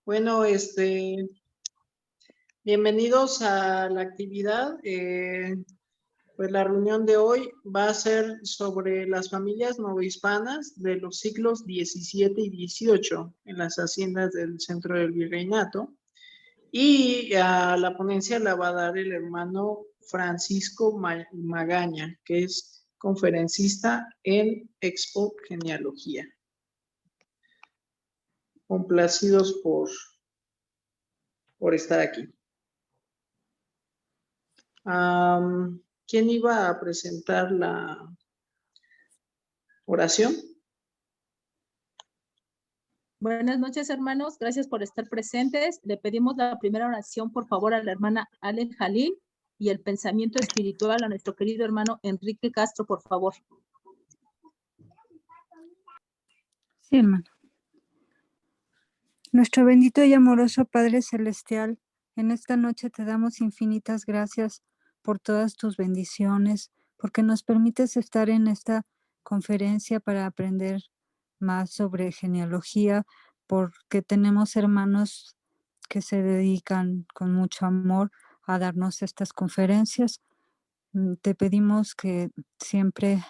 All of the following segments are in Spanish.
Bueno, bienvenidos a la actividad. Pues la reunión de hoy va a ser sobre las familias novohispanas de los siglos XVII y XVIII en las haciendas del centro del virreinato. Y a la ponencia la va a dar el hermano Francisco Magaña, que es conferencista en Expo Genealogía. Complacidos por estar aquí. ¿Quién iba a presentar la oración? Buenas noches, hermanos. Gracias por estar presentes. Le pedimos la primera oración, por favor, a la hermana Ale Jalil y el pensamiento espiritual a nuestro querido hermano Enrique Castro, por favor. Sí, hermano. Nuestro bendito y amoroso Padre Celestial, en esta noche te damos infinitas gracias por todas tus bendiciones, porque nos permites estar en esta conferencia para aprender más sobre genealogía, porque tenemos hermanos que se dedican con mucho amor a darnos estas conferencias. Te pedimos que siempre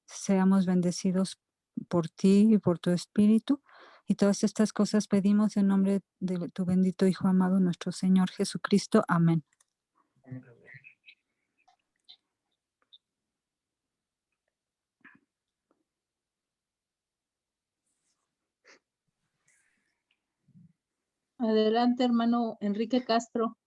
seamos bendecidos por ti y por tu Espíritu. Y todas estas cosas pedimos en nombre de tu bendito Hijo amado, nuestro Señor Jesucristo. Amén. Adelante, hermano Enrique Castro.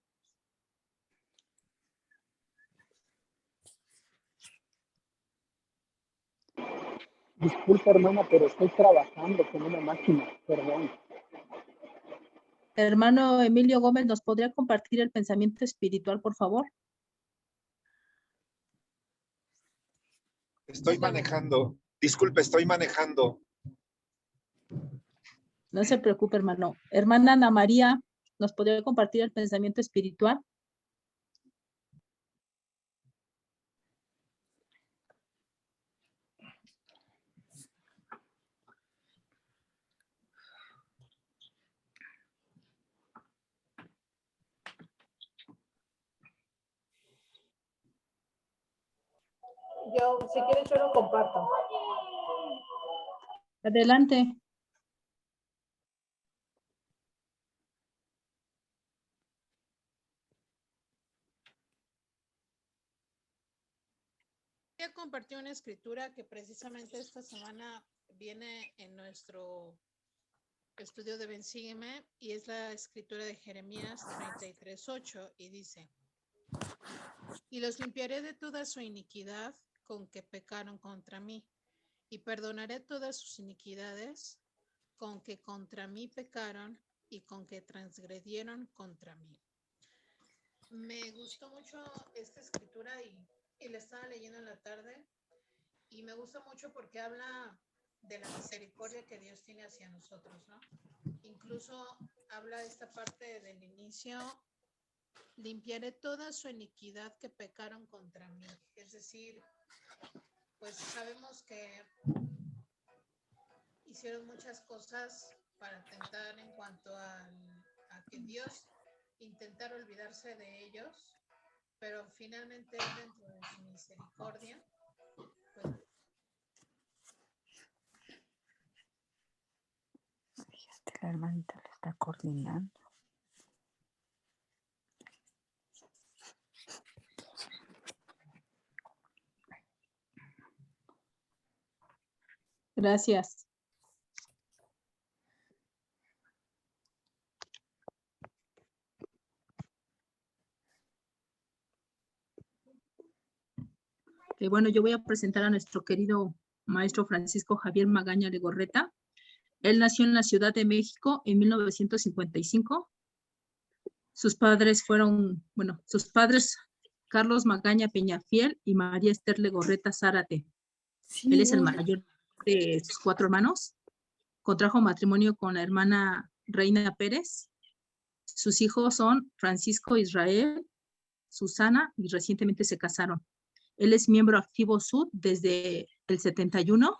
Disculpa, hermana, pero estoy trabajando con una máquina, perdón. Hermano Emilio Gómez, ¿nos podría compartir el pensamiento espiritual, por favor? Estoy manejando. Disculpe, estoy manejando. No se preocupe, hermano. Hermana Ana María, ¿nos podría compartir el pensamiento espiritual? Si quieres, yo lo comparto. Adelante. Voy a compartir una escritura que precisamente esta semana viene en nuestro estudio de Ven Sígueme, y es la escritura de Jeremías 33:8, y dice: y los limpiaré de toda su iniquidad con que pecaron contra mí, y perdonaré todas sus iniquidades con que contra mí pecaron y con que transgredieron contra mí. Me gustó mucho esta escritura y la estaba leyendo en la tarde, y me gusta mucho porque habla de la misericordia que Dios tiene hacia nosotros, ¿no? Incluso habla esta parte del inicio: limpiaré toda su iniquidad que pecaron contra mí. Es decir, pues sabemos que hicieron muchas cosas para tentar en cuanto a que Dios intentara olvidarse de ellos, pero finalmente dentro de su misericordia, pues La hermanita le está coordinando. Gracias. Bueno, yo voy a presentar a nuestro querido maestro Francisco Javier Magaña Legorreta. Él nació en la Ciudad de México en 1955. Sus padres Carlos Magaña Peñafiel y María Esther Legorreta Zárate. Sí. Él es el mayor de sus 4 hermanos. Contrajo matrimonio con la hermana Reina Pérez. Sus hijos son Francisco Israel, Susana, y recientemente se casaron. Él es miembro activo SUD desde el 71.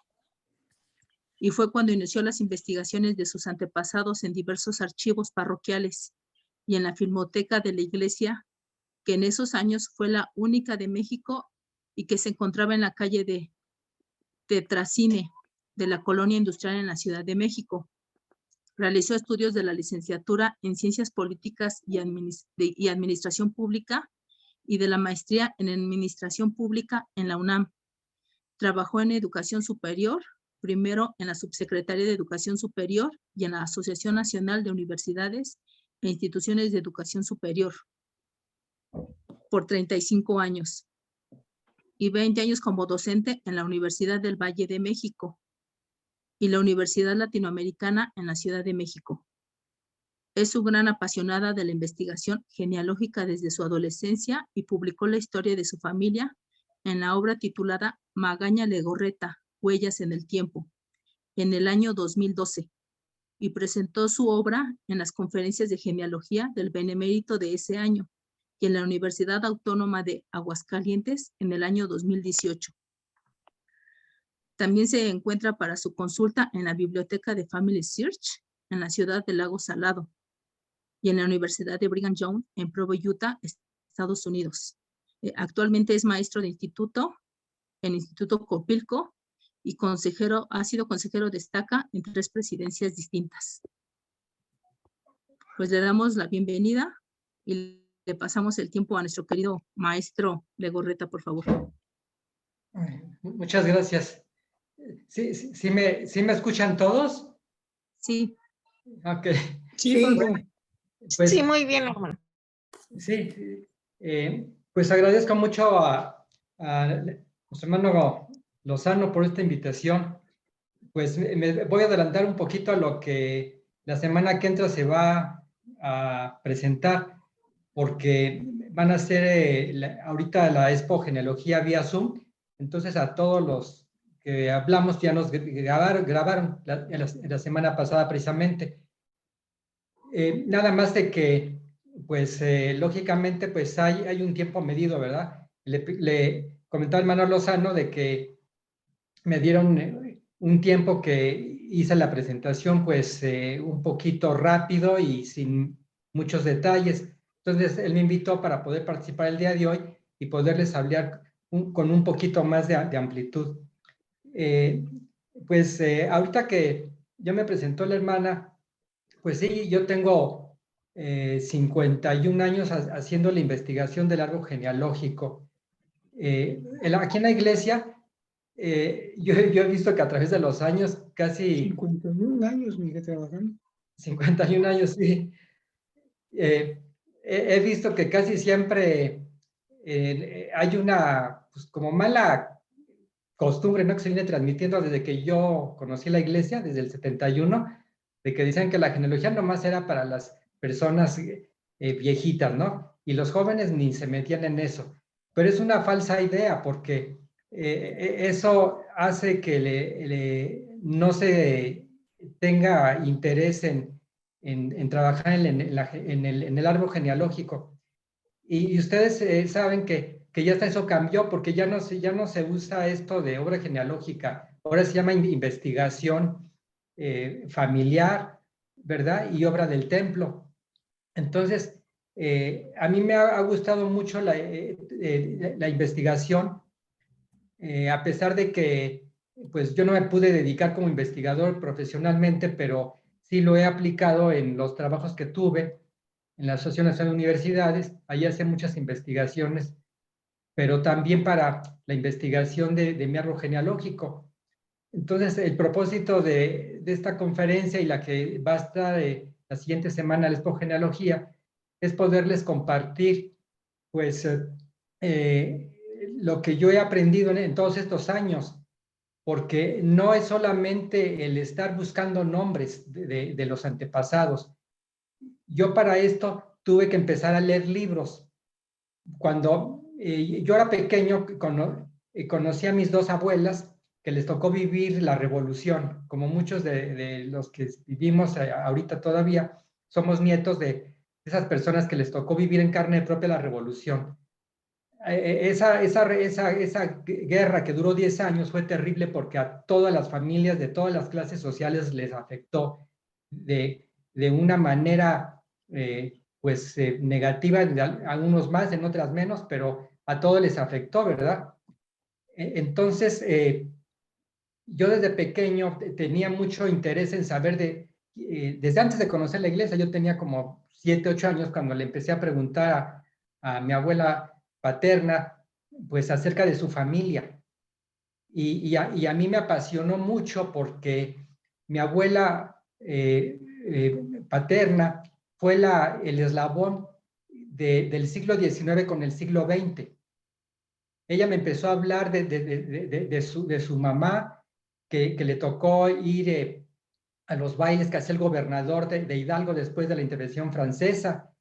y fue cuando inició las investigaciones de sus antepasados en diversos archivos parroquiales y en la Filmoteca de la Iglesia, que en esos años fue la única de México y que se encontraba en la calle de Tetracine de la Colonia Industrial en la Ciudad de México. Realizó estudios de la licenciatura en Ciencias Políticas y Administración Pública y de la maestría en Administración Pública en la UNAM. Trabajó en Educación Superior, primero en la Subsecretaría de Educación Superior y en la Asociación Nacional de Universidades e Instituciones de Educación Superior por 35 años y 20 años como docente en la Universidad del Valle de México y la Universidad Latinoamericana en la Ciudad de México. Es una gran apasionada de la investigación genealógica desde su adolescencia y publicó la historia de su familia en la obra titulada Magaña Legorreta, Huellas en el Tiempo, en el año 2012, y presentó su obra en las conferencias de genealogía del Benemérito de ese año y en la Universidad Autónoma de Aguascalientes en el año 2018. También se encuentra para su consulta en la Biblioteca de Family Search en la ciudad de Lago Salado y en la Universidad de Brigham Young en Provo, Utah, Estados Unidos. Actualmente es maestro de instituto en Instituto Copilco y ha sido consejero destaca en 3 presidencias distintas. Pues le damos la bienvenida y le pasamos el tiempo a nuestro querido maestro Legorreta, por favor. Muchas gracias. ¿Sí me escuchan todos? Sí. Ok. Sí, Pues, Sí, muy bien, hermano. sí, pues agradezco mucho a nuestro hermano Lozano por esta invitación. Pues me voy a adelantar un poquito a lo que la semana que entra se va a presentar, porque van a hacer ahorita la Expo Genealogía vía Zoom, entonces a todos los que hablamos ya nos grabaron la semana pasada precisamente. Nada más de que, pues, lógicamente, pues hay un tiempo medido, ¿verdad? Le comentaba el hermano Lozano de que me dieron un tiempo que hice la presentación, pues, un poquito rápido y sin muchos detalles. Entonces, él me invitó para poder participar el día de hoy y poderles hablar con un poquito más de amplitud. Pues, ahorita que ya me presentó la hermana, pues sí, yo tengo 51 años haciendo la investigación del árbol genealógico. Aquí en la iglesia, yo he visto que a través de los años, casi... 51 años, Miguel, trabajando. 51 años, sí. He visto que casi siempre hay una, pues, como mala costumbre, ¿no? Que se viene transmitiendo desde que yo conocí la iglesia, desde el 71, de que dicen que la genealogía nomás era para las personas viejitas, ¿no? Y los jóvenes ni se metían en eso. Pero es una falsa idea, porque eso hace que no se tenga interés en trabajar en el árbol genealógico. Y ustedes saben que ya hasta eso cambió, porque ya no se usa esto de obra genealógica, ahora se llama investigación familiar, ¿verdad? Y obra del templo. Entonces, a mí me ha gustado mucho la investigación, a pesar de que pues yo no me pude dedicar como investigador profesionalmente, pero sí lo he aplicado en los trabajos que tuve en la Asociación Nacional de Universidades. Ahí hacía muchas investigaciones, pero también para la investigación de mi árbol genealógico. Entonces, el propósito de esta conferencia y la que va a estar la siguiente semana, la Expo Genealogía, es poderles compartir, pues, lo que yo he aprendido en todos estos años, porque no es solamente el estar buscando nombres de los antepasados. Yo para esto tuve que empezar a leer libros. Cuando yo era pequeño, conocí a mis 2 abuelas, que les tocó vivir la revolución, como muchos de los que vivimos ahorita todavía, somos nietos de esas personas que les tocó vivir en carne propia la revolución. esa guerra que duró 10 años fue terrible porque a todas las familias de todas las clases sociales les afectó de una manera negativa, en algunos más, en otras menos, pero a todos les afectó, ¿verdad? Entonces, yo desde pequeño tenía mucho interés en saber desde antes de conocer la iglesia, yo tenía como 7, 8 años cuando le empecé a preguntar a mi abuela paterna, pues acerca de su familia. Y a mí me apasionó mucho porque mi abuela paterna fue el eslabón del siglo XIX con el siglo XX. Ella me empezó a hablar de su mamá, que le tocó ir a los bailes que hacía el gobernador de Hidalgo después de la intervención francesa,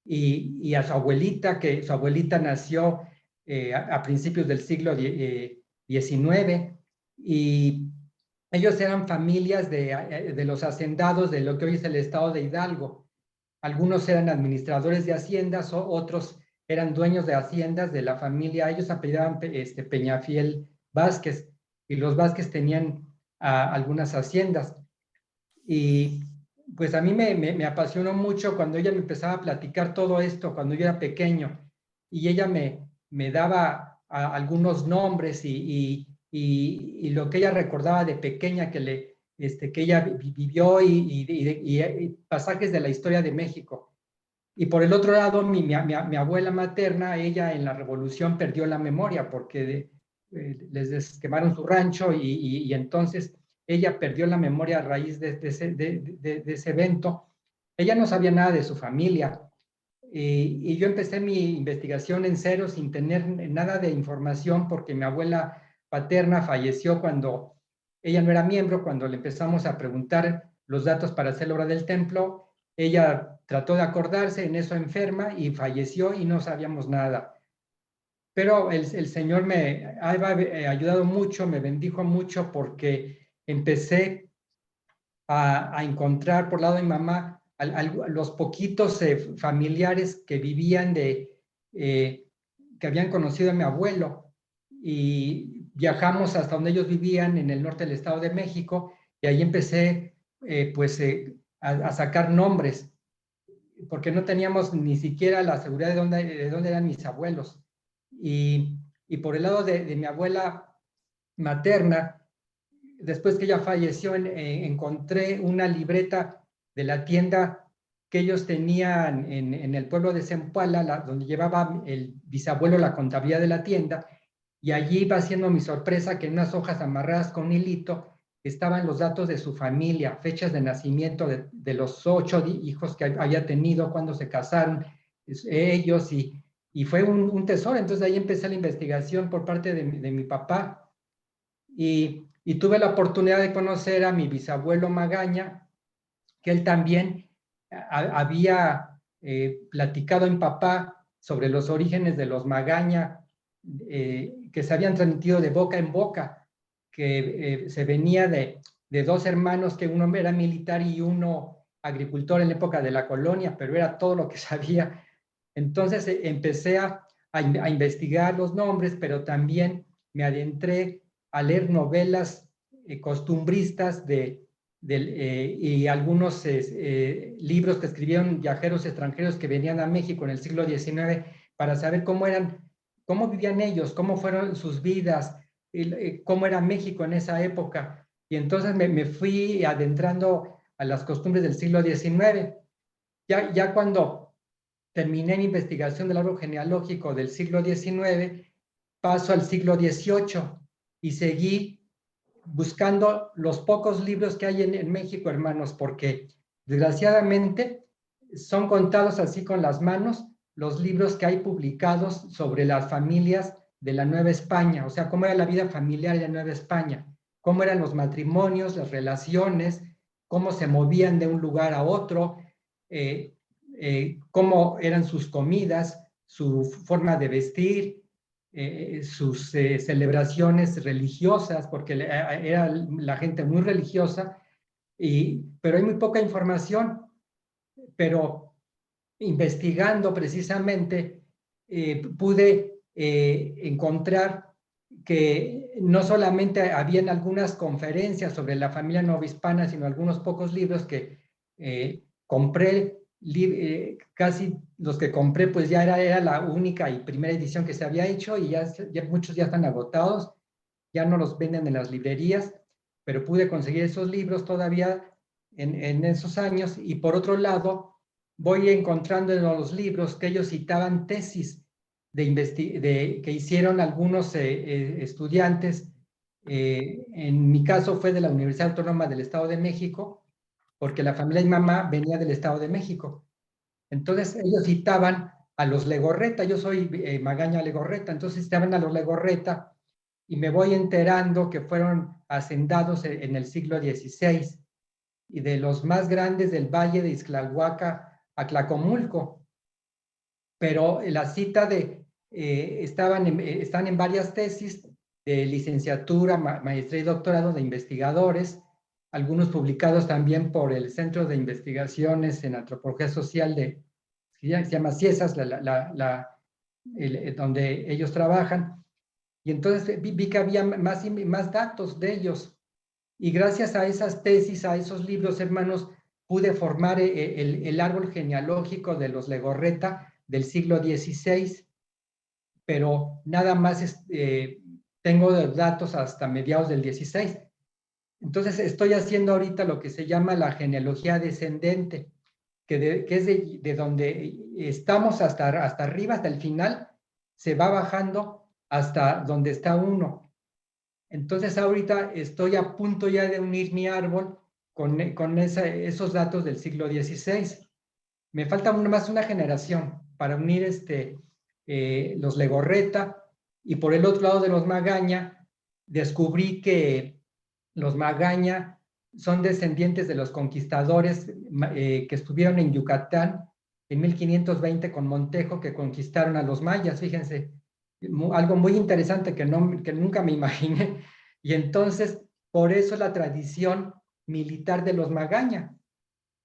y a su abuelita, que su abuelita nació a principios del siglo XIX, y ellos eran familias de los hacendados de lo que hoy es el estado de Hidalgo. Algunos eran administradores de haciendas, otros eran dueños de haciendas de la familia. Ellos apellidaban Peñafiel Vázquez, y los Vázquez tenían algunas haciendas. Y pues a mí me apasionó mucho cuando ella me empezaba a platicar todo esto, cuando yo era pequeño, y ella me daba algunos nombres y lo que ella recordaba de pequeña que ella vivió, y pasajes de la historia de México. Y por el otro lado, mi abuela materna, ella en la Revolución perdió la memoria porque les quemaron su rancho, y entonces ella perdió la memoria a raíz de ese evento. Ella no sabía nada de su familia, y yo empecé mi investigación en cero sin tener nada de información porque mi abuela paterna falleció cuando ella no era miembro. Cuando le empezamos a preguntar los datos para hacer la obra del templo, ella trató de acordarse, en eso enferma y falleció, y no sabíamos nada. Pero el Señor me ha ayudado mucho, me bendijo mucho, porque empecé a encontrar por el lado de mi mamá los poquitos familiares que vivían que habían conocido a mi abuelo, y viajamos hasta donde ellos vivían en el norte del Estado de México, y ahí empecé a sacar nombres, porque no teníamos ni siquiera la seguridad de dónde eran mis abuelos. Y por el lado de mi abuela materna, después que ella falleció, encontré una libreta de la tienda que ellos tenían en el pueblo de Zempoala, donde llevaba el bisabuelo la contabilidad de la tienda, y allí iba siendo mi sorpresa que en unas hojas amarradas con un hilito estaban los datos de su familia, fechas de nacimiento de los 8 hijos que había tenido, cuando se casaron ellos, y fue un tesoro. Entonces ahí empecé la investigación por parte de mi papá, y tuve la oportunidad de conocer a mi bisabuelo Magaña, que él también había platicado en papá sobre los orígenes de los Magaña, que se habían transmitido de boca en boca, que se venía de 2 hermanos, que uno era militar y uno agricultor en la época de la colonia, pero era todo lo que sabía. Entonces empecé a investigar los nombres, pero también me adentré a leer novelas costumbristas y algunos libros que escribieron viajeros extranjeros que venían a México en el siglo XIX, para saber cómo vivían ellos, cómo fueron sus vidas, cómo era México en esa época. Y entonces me fui adentrando a las costumbres del siglo XIX. Ya cuando terminé mi investigación del árbol genealógico del siglo XIX, paso al siglo XVIII y seguí buscando los pocos libros que hay en México, hermanos, porque desgraciadamente son contados así con las manos los libros que hay publicados sobre las familias de la Nueva España, o sea, cómo era la vida familiar de la Nueva España, cómo eran los matrimonios, las relaciones, cómo se movían de un lugar a otro, cómo eran sus comidas, su forma de vestir, sus celebraciones religiosas, porque era la gente muy religiosa, pero hay muy poca información. Pero investigando precisamente pude encontrar que no solamente habían algunas conferencias sobre la familia novohispana, sino algunos pocos libros que compré, casi los que compré pues ya era la única y primera edición que se había hecho y ya muchos ya están agotados, ya no los venden en las librerías, pero pude conseguir esos libros todavía en esos años. Y por otro lado, voy encontrando en los libros que ellos citaban tesis que hicieron algunos estudiantes. En mi caso fue de la Universidad Autónoma del Estado de México, porque la familia de mi mamá venía del Estado de México. Entonces ellos citaban a los Legorreta, yo soy Magaña Legorreta, entonces citaban a los Legorreta y me voy enterando que fueron hacendados en el siglo XVI y de los más grandes del valle de Ixtlahuaca a Tlacomulco. Pero la cita están en varias tesis de licenciatura, maestría y doctorado de investigadores, algunos publicados también por el Centro de Investigaciones en Antropología Social se llama CIESAS, donde ellos trabajan. Y entonces vi que había más datos de ellos. Y gracias a esas tesis, a esos libros, hermanos, pude formar el árbol genealógico de los Legorreta del siglo XVI, pero nada más tengo datos hasta mediados del XVI. Entonces estoy haciendo ahorita lo que se llama la genealogía descendente, que es de donde estamos hasta arriba, hasta el final, se va bajando hasta donde está uno. Entonces ahorita estoy a punto ya de unir mi árbol con esos datos del siglo XVI. Me falta más una generación para unir los Legorreta, y por el otro lado de los Magaña descubrí que los Magaña son descendientes de los conquistadores que estuvieron en Yucatán en 1520 con Montejo, que conquistaron a los mayas. Fíjense, algo muy interesante que nunca me imaginé. Y entonces, por eso la tradición militar de los Magaña.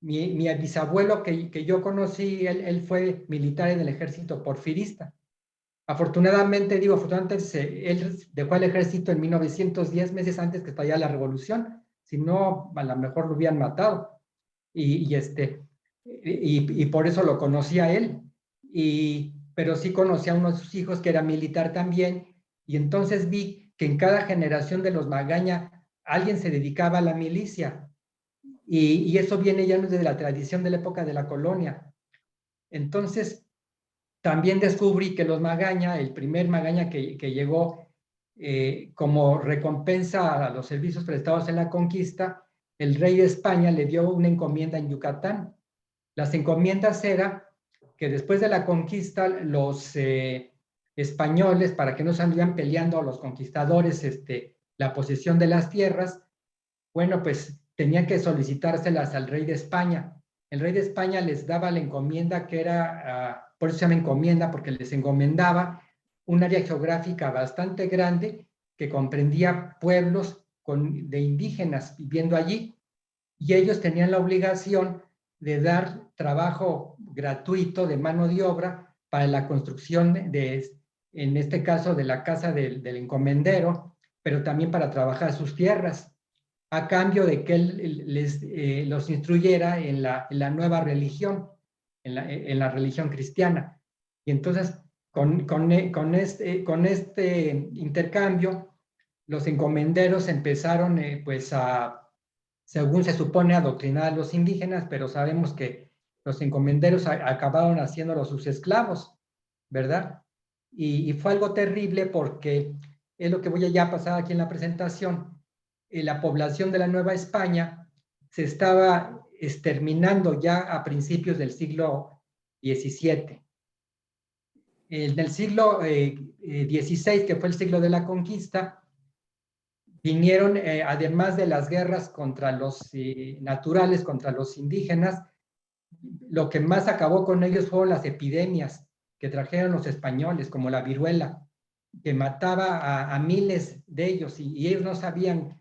Mi bisabuelo que yo conocí, él fue militar en el ejército porfirista. Afortunadamente, él dejó el ejército en 1910, meses antes que estallara la revolución. Si no, a lo mejor lo hubieran matado. Y por eso lo conocí a él. Pero sí conocí a uno de sus hijos que era militar también. Y entonces vi que en cada generación de los Magaña alguien se dedicaba a la milicia. Y eso viene ya desde la tradición de la época de la colonia. Entonces, también descubrí que los Magaña, el primer Magaña que llegó como recompensa a los servicios prestados en la conquista, el rey de España le dio una encomienda en Yucatán. Las encomiendas eran que después de la conquista, los españoles, para que no salieran peleando a los conquistadores la posesión de las tierras, bueno, pues tenían que solicitárselas al rey de España. El rey de España les daba la encomienda que era, por eso se llama encomienda, porque les encomendaba un área geográfica bastante grande que comprendía pueblos de indígenas viviendo allí, y ellos tenían la obligación de dar trabajo gratuito de mano de obra para la construcción en este caso, de la casa del encomendero, pero también para trabajar sus tierras, a cambio de que él los instruyera en la nueva religión, en la religión cristiana. Y entonces, con este intercambio, los encomenderos empezaron según se supone, a adoctrinar a los indígenas, pero sabemos que los encomenderos acabaron haciéndolos sus esclavos, ¿verdad? Y fue algo terrible, porque es lo que voy a ya pasar aquí en la presentación. La población de la Nueva España se estaba exterminando ya a principios del siglo XVII. En el siglo XVI, que fue el siglo de la conquista, vinieron, además de las guerras contra los naturales, contra los indígenas, lo que más acabó con ellos fueron las epidemias que trajeron los españoles, como la viruela, que mataba a miles de ellos, y ellos no sabían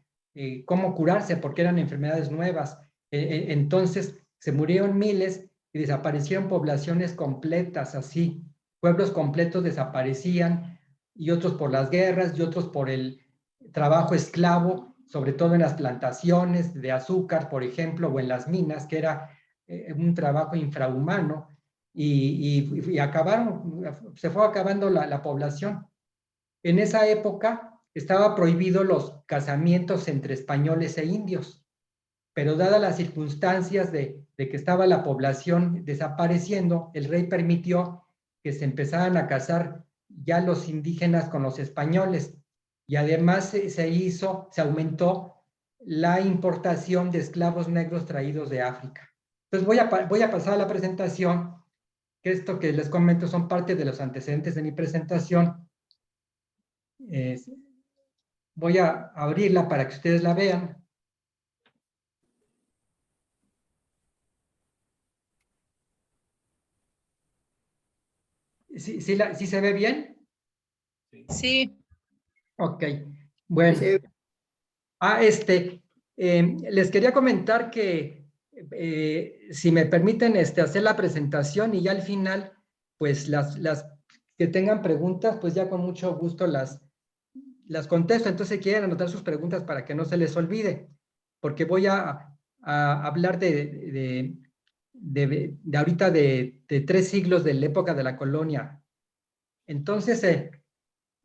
cómo curarse porque eran enfermedades nuevas. Entonces se murieron miles y desaparecieron poblaciones completas, así. Pueblos completos desaparecían, y otros por las guerras, y otros por el trabajo esclavo, sobre todo en las plantaciones de azúcar, por ejemplo, o en las minas, que era un trabajo infrahumano, y se fue acabando la población. En esa época estaba prohibido los casamientos entre españoles e indios, pero dadas las circunstancias de que estaba la población desapareciendo, el rey permitió que se empezaran a casar ya los indígenas con los españoles, y además se aumentó la importación de esclavos negros traídos de África. Entonces voy a pasar a la presentación, que esto que les comento son parte de los antecedentes de mi presentación. Voy a abrirla para que ustedes la vean. ¿Sí se ve bien? Sí. Ok, bueno. Les quería comentar que si me permiten hacer la presentación, y ya al final, pues las que tengan preguntas, pues ya con mucho gusto las contesto. Entonces, si quieren anotar sus preguntas para que no se les olvide, porque voy a hablar de ahorita de 3 siglos de la época de la colonia. Entonces,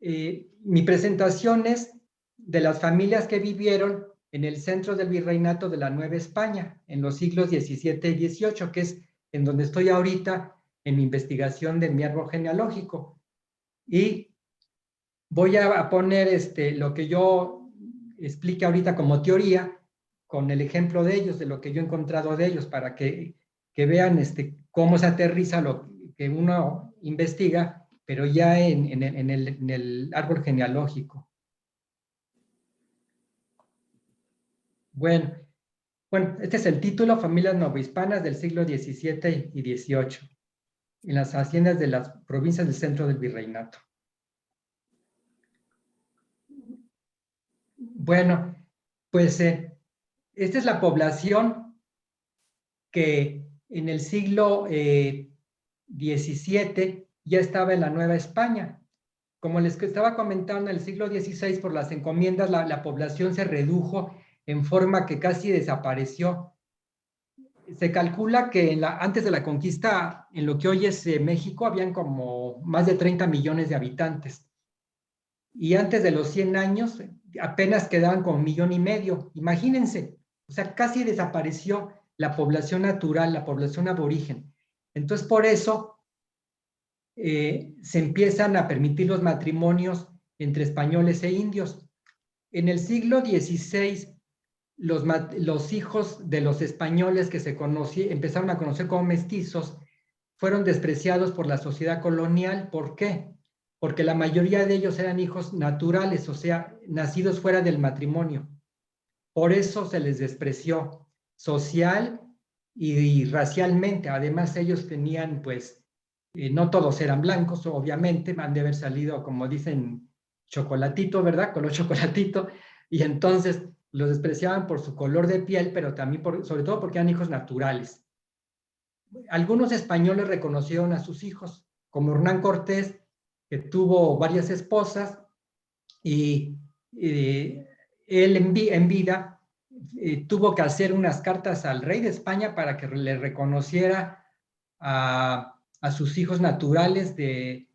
mi presentación es de las familias que vivieron en el centro del virreinato de la Nueva España, en los siglos XVII y XVIII, que es en donde estoy ahorita en mi investigación de mi árbol genealógico. Y voy a poner lo que yo explique ahorita como teoría, con el ejemplo de ellos, de lo que yo he encontrado de ellos, para que vean cómo se aterriza lo que uno investiga, pero ya en el árbol genealógico. Bueno, este es el título: Familias novohispanas del siglo XVII y XVIII, en las haciendas de las provincias del centro del virreinato. Bueno, pues esta es la población que en el siglo XVII ya estaba en la Nueva España. Como les estaba comentando, en el siglo XVI, por las encomiendas, la población se redujo en forma que casi desapareció. Se calcula que antes de la conquista, en lo que hoy es México, habían como más de 30 millones de habitantes. Y antes de los 100 años, apenas quedaban como 1,5 millones. Imagínense, o sea, casi desapareció la población natural, la población aborigen. Entonces, por eso se empiezan a permitir los matrimonios entre españoles e indios. En el siglo XVI, los hijos de los españoles que empezaron a conocer como mestizos fueron despreciados por la sociedad colonial. ¿Por qué? Porque la mayoría de ellos eran hijos naturales, o sea, nacidos fuera del matrimonio. Por eso se les despreció social y racialmente. Además, ellos tenían, pues, no todos eran blancos, obviamente, han de haber salido, como dicen, chocolatito, ¿verdad? Color chocolatito, y entonces los despreciaban por su color de piel, pero también, sobre todo, porque eran hijos naturales. Algunos españoles reconocieron a sus hijos, como Hernán Cortés, que tuvo varias esposas, y él en vida tuvo que hacer unas cartas al rey de España para que le reconociera a sus hijos naturales de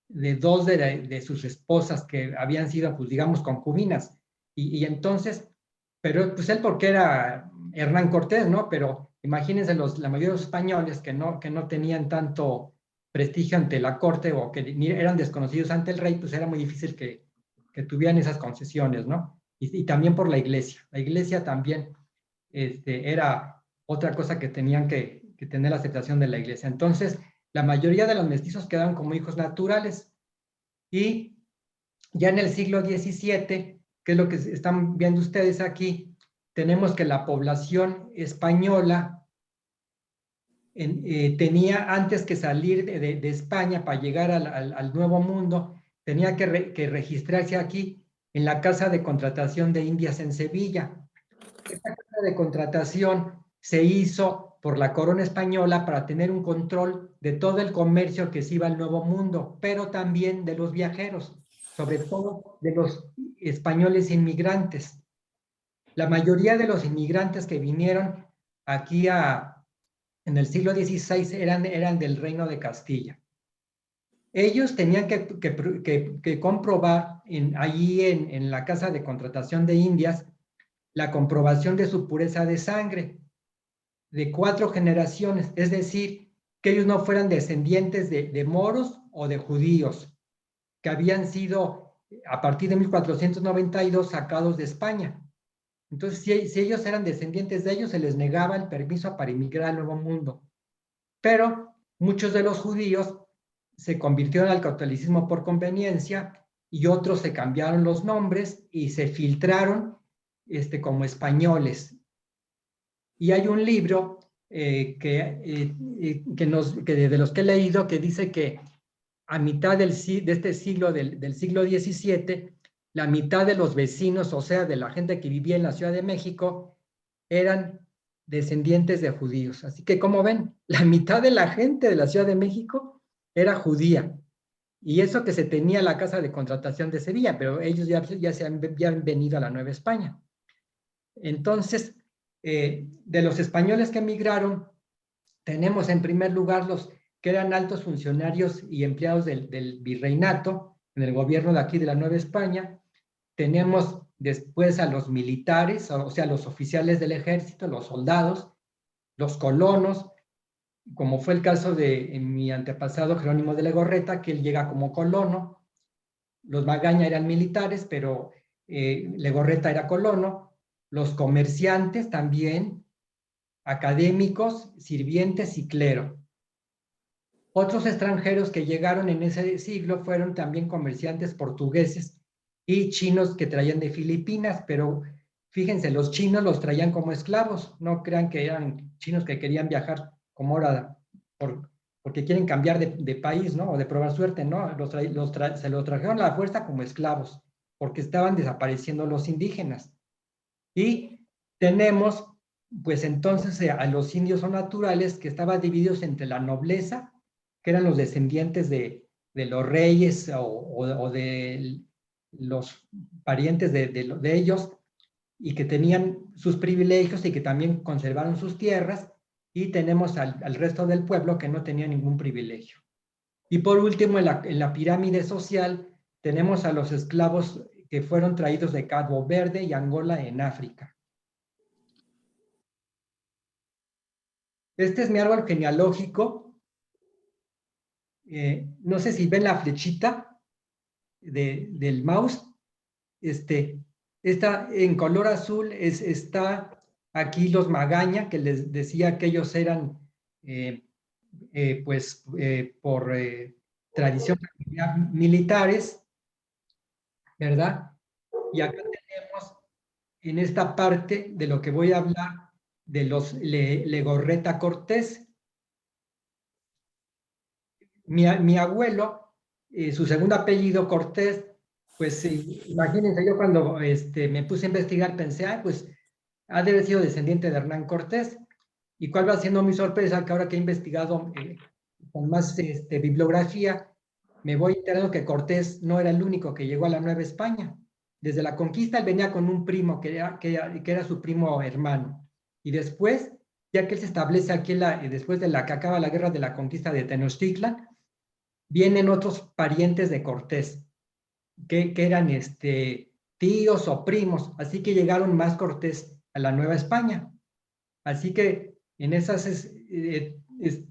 2 de sus esposas que habían sido, pues, digamos, concubinas. Y entonces, pero pues él, porque era Hernán Cortés, ¿no? Pero imagínense la mayoría de los españoles que no tenían tanto prestigio ante la corte, o que eran desconocidos ante el rey, pues era muy difícil que tuvieran esas concesiones, ¿no? Y también por la iglesia. La iglesia también era otra cosa que tenían que tener la aceptación de la iglesia. Entonces, la mayoría de los mestizos quedaban como hijos naturales. Y ya en el siglo XVII, que es lo que están viendo ustedes aquí, tenemos que la población española tenía, antes que salir de España para llegar al Nuevo Mundo, tenía que registrarse aquí en la Casa de Contratación de Indias en Sevilla. Esta casa de contratación se hizo por la corona española para tener un control de todo el comercio que se iba al Nuevo Mundo, pero también de los viajeros. sobre todo de los españoles inmigrantes. La mayoría de los inmigrantes que vinieron aquí en el siglo XVI eran del Reino de Castilla. Ellos tenían que comprobar allí en la Casa de Contratación de Indias la comprobación de su pureza de sangre de 4 generaciones, es decir, que ellos no fueran descendientes de moros o de judíos, que habían sido a partir de 1492 sacados de España. Entonces, si ellos eran descendientes de ellos, se les negaba el permiso para emigrar al Nuevo Mundo. Pero muchos de los judíos se convirtieron al catolicismo por conveniencia y otros se cambiaron los nombres y se filtraron como españoles. Y hay un libro de los que he leído que dice que a mitad de este siglo, del siglo XVII, la mitad de los vecinos, o sea, de la gente que vivía en la Ciudad de México, eran descendientes de judíos. Así que, como ven, la mitad de la gente de la Ciudad de México era judía. Y eso que se tenía la Casa de Contratación de Sevilla, pero ellos ya han venido a la Nueva España. Entonces, de los españoles que emigraron, tenemos en primer lugar los que eran altos funcionarios y empleados del virreinato, en el gobierno de aquí de la Nueva España. Tenemos después a los militares, o sea, los oficiales del ejército, los soldados, los colonos, como fue el caso de mi antepasado Jerónimo de Legorreta, que él llega como colono. Los Magaña eran militares, pero Legorreta era colono. Los comerciantes también, académicos, sirvientes y clero. Otros extranjeros que llegaron en ese siglo fueron también comerciantes portugueses y chinos que traían de Filipinas, pero fíjense, los chinos los traían como esclavos, no crean que eran chinos que querían viajar como ahora porque quieren cambiar de país, ¿no? O de probar suerte, ¿no? Se los trajeron a la fuerza como esclavos, porque estaban desapareciendo los indígenas. Y tenemos, pues entonces, a los indios o naturales, que estaban divididos entre la nobleza, que eran los descendientes de los reyes o de los parientes de ellos, y que tenían sus privilegios y que también conservaron sus tierras, y tenemos al resto del pueblo que no tenía ningún privilegio. Y por último, en la pirámide social, tenemos a los esclavos que fueron traídos de Cabo Verde y Angola en África. Este es mi árbol genealógico. No sé si ven la flechita del mouse. Está en color azul, está aquí los Magaña, que les decía que ellos eran, por tradición militares, ¿verdad? Y acá tenemos en esta parte de lo que voy a hablar de los Legorreta Cortés. Mi abuelo, su segundo apellido Cortés, pues imagínense, yo cuando me puse a investigar pensé, pues ha de haber sido descendiente de Hernán Cortés. ¿Y cuál va siendo mi sorpresa? Que ahora que he investigado con más bibliografía, me voy enterando que Cortés no era el único que llegó a la Nueva España. Desde la conquista él venía con un primo que era su primo hermano. Y después, ya que él se establece aquí, después de que acaba la guerra de la conquista de Tenochtitlan, vienen otros parientes de Cortés, que eran tíos o primos. Así que llegaron más Cortés a la Nueva España. Así que en esas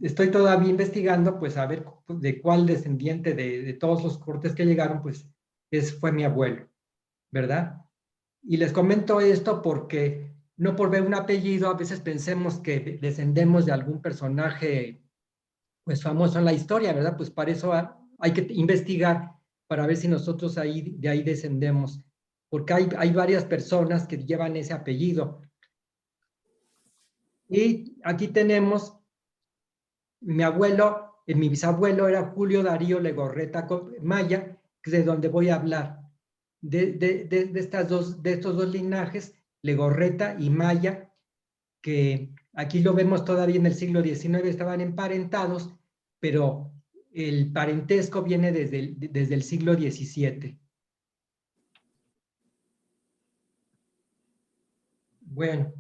estoy todavía investigando, pues a ver de cuál descendiente de todos los Cortés que llegaron, pues fue mi abuelo, ¿verdad? Y les comento esto porque no por ver un apellido a veces pensemos que descendemos de algún personaje pues famoso en la historia, ¿verdad? Pues para eso hay que investigar para ver si nosotros de ahí descendemos, porque hay varias personas que llevan ese apellido. Y aquí tenemos mi abuelo, mi bisabuelo era Julio Darío Legorreta Maya, que es de donde voy a hablar, de estos dos linajes, Legorreta y Maya, que aquí lo vemos todavía en el siglo XIX, estaban emparentados, pero el parentesco viene desde el siglo XVII. Bueno.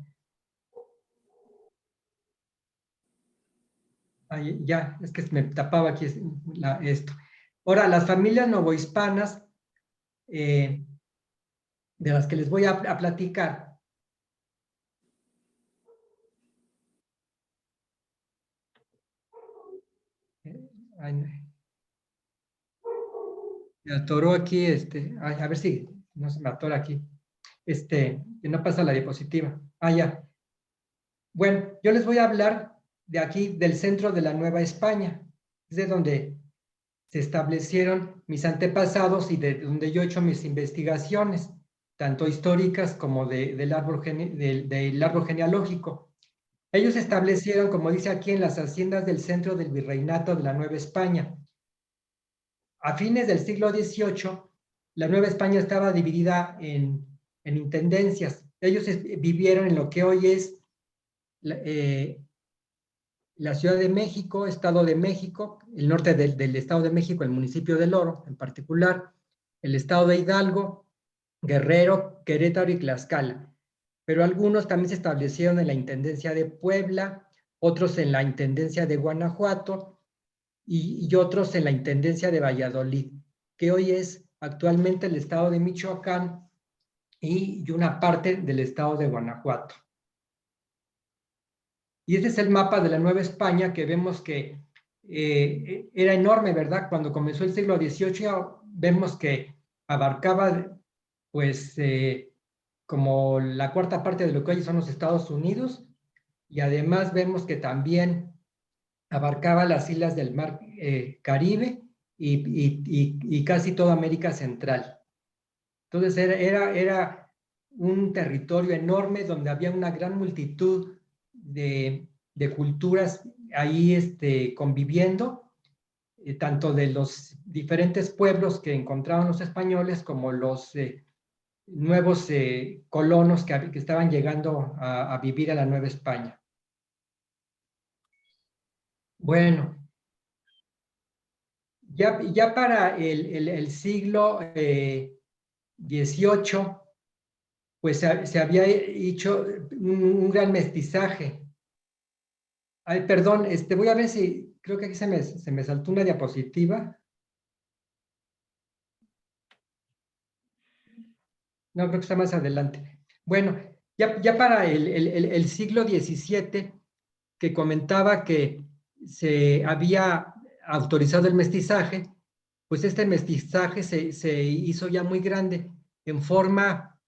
Ahí, ya, es que me tapaba aquí esto. Ahora, las familias novohispanas, de las que les voy a platicar, me atoró aquí, a ver si no se me atora aquí, que no pasa la diapositiva. Ya. Bueno, yo les voy a hablar de aquí, del centro de la Nueva España, es de donde se establecieron mis antepasados y de donde yo he hecho mis investigaciones, tanto históricas como del árbol genealógico. Ellos se establecieron, como dice aquí, en las haciendas del centro del virreinato de la Nueva España. A fines del siglo XVIII, la Nueva España estaba dividida en intendencias. Ellos vivieron en lo que hoy es la Ciudad de México, Estado de México, el norte del Estado de México, el municipio del Oro en particular, el Estado de Hidalgo, Guerrero, Querétaro y Tlaxcala. Pero algunos también se establecieron en la Intendencia de Puebla, otros en la Intendencia de Guanajuato y otros en la Intendencia de Valladolid, que hoy es actualmente el Estado de Michoacán y una parte del Estado de Guanajuato. Y este es el mapa de la Nueva España, que vemos que era enorme, ¿verdad? Cuando comenzó el siglo XVIII, vemos que abarcaba, pues, como la cuarta parte de lo que hoy son los Estados Unidos, y además vemos que también abarcaba las islas del mar Caribe y casi toda América Central. Entonces era un territorio enorme donde había una gran multitud de culturas ahí conviviendo, tanto de los diferentes pueblos que encontraban los españoles como los nuevos colonos que estaban llegando a vivir a la Nueva España. Bueno, ya para el siglo XVIII, pues se había hecho un gran mestizaje. Ay, perdón, voy a ver si, creo que aquí se me saltó una diapositiva. No, creo que está más adelante. Bueno, ya para el siglo XVII, que comentaba que se había autorizado el mestizaje, pues este mestizaje se hizo ya muy grande en forma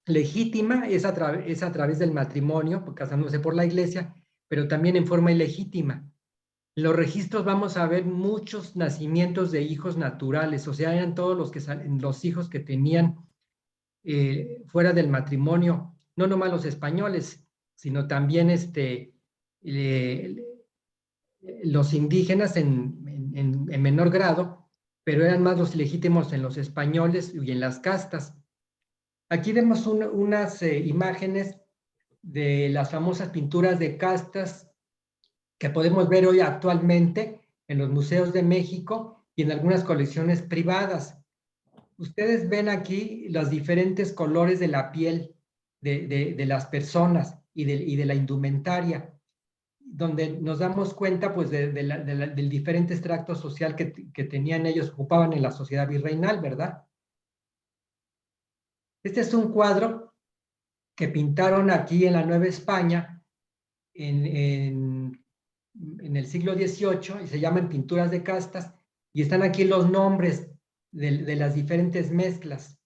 legítima, es a través del matrimonio, casándose por la iglesia, pero también en forma ilegítima. En los registros vamos a ver muchos nacimientos de hijos naturales, o sea, eran todos los hijos que tenían fuera del matrimonio, no nomás los españoles, sino también los indígenas en menor grado, pero eran más los ilegítimos en los españoles y en las castas. Aquí vemos unas imágenes de las famosas pinturas de castas que podemos ver hoy actualmente en los museos de México y en algunas colecciones privadas. Ustedes ven aquí los diferentes colores de la piel de las personas y de la indumentaria, donde nos damos cuenta pues del diferente extracto social que tenían ellos, ocupaban en la sociedad virreinal, ¿verdad? Este es un cuadro que pintaron aquí en la Nueva España en el siglo XVIII y se llaman pinturas de castas, y están aquí los nombres de las diferentes mezclas.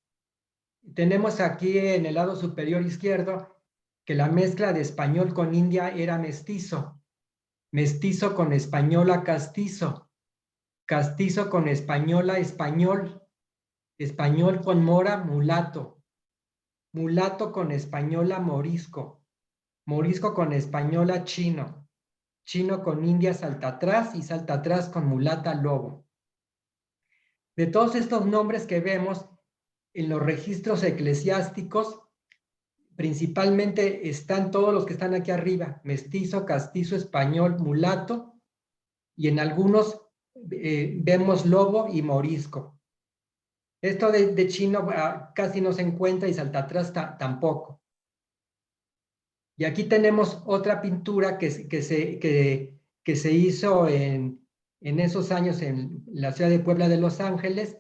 Tenemos aquí en el lado superior izquierdo que la mezcla de español con india era mestizo, mestizo con española castizo, castizo con española español, español con mora mulato, mulato con española morisco, morisco con española chino, chino con india salta atrás y salta atrás con mulata lobo. De todos estos nombres que vemos en los registros eclesiásticos, principalmente están todos los que están aquí arriba: mestizo, castizo, español, mulato, y en algunos vemos lobo y morisco. Esto de chino casi no se encuentra y salta atrás tampoco. Y aquí tenemos otra pintura que se hizo en esos años en la ciudad de Puebla de Los Ángeles,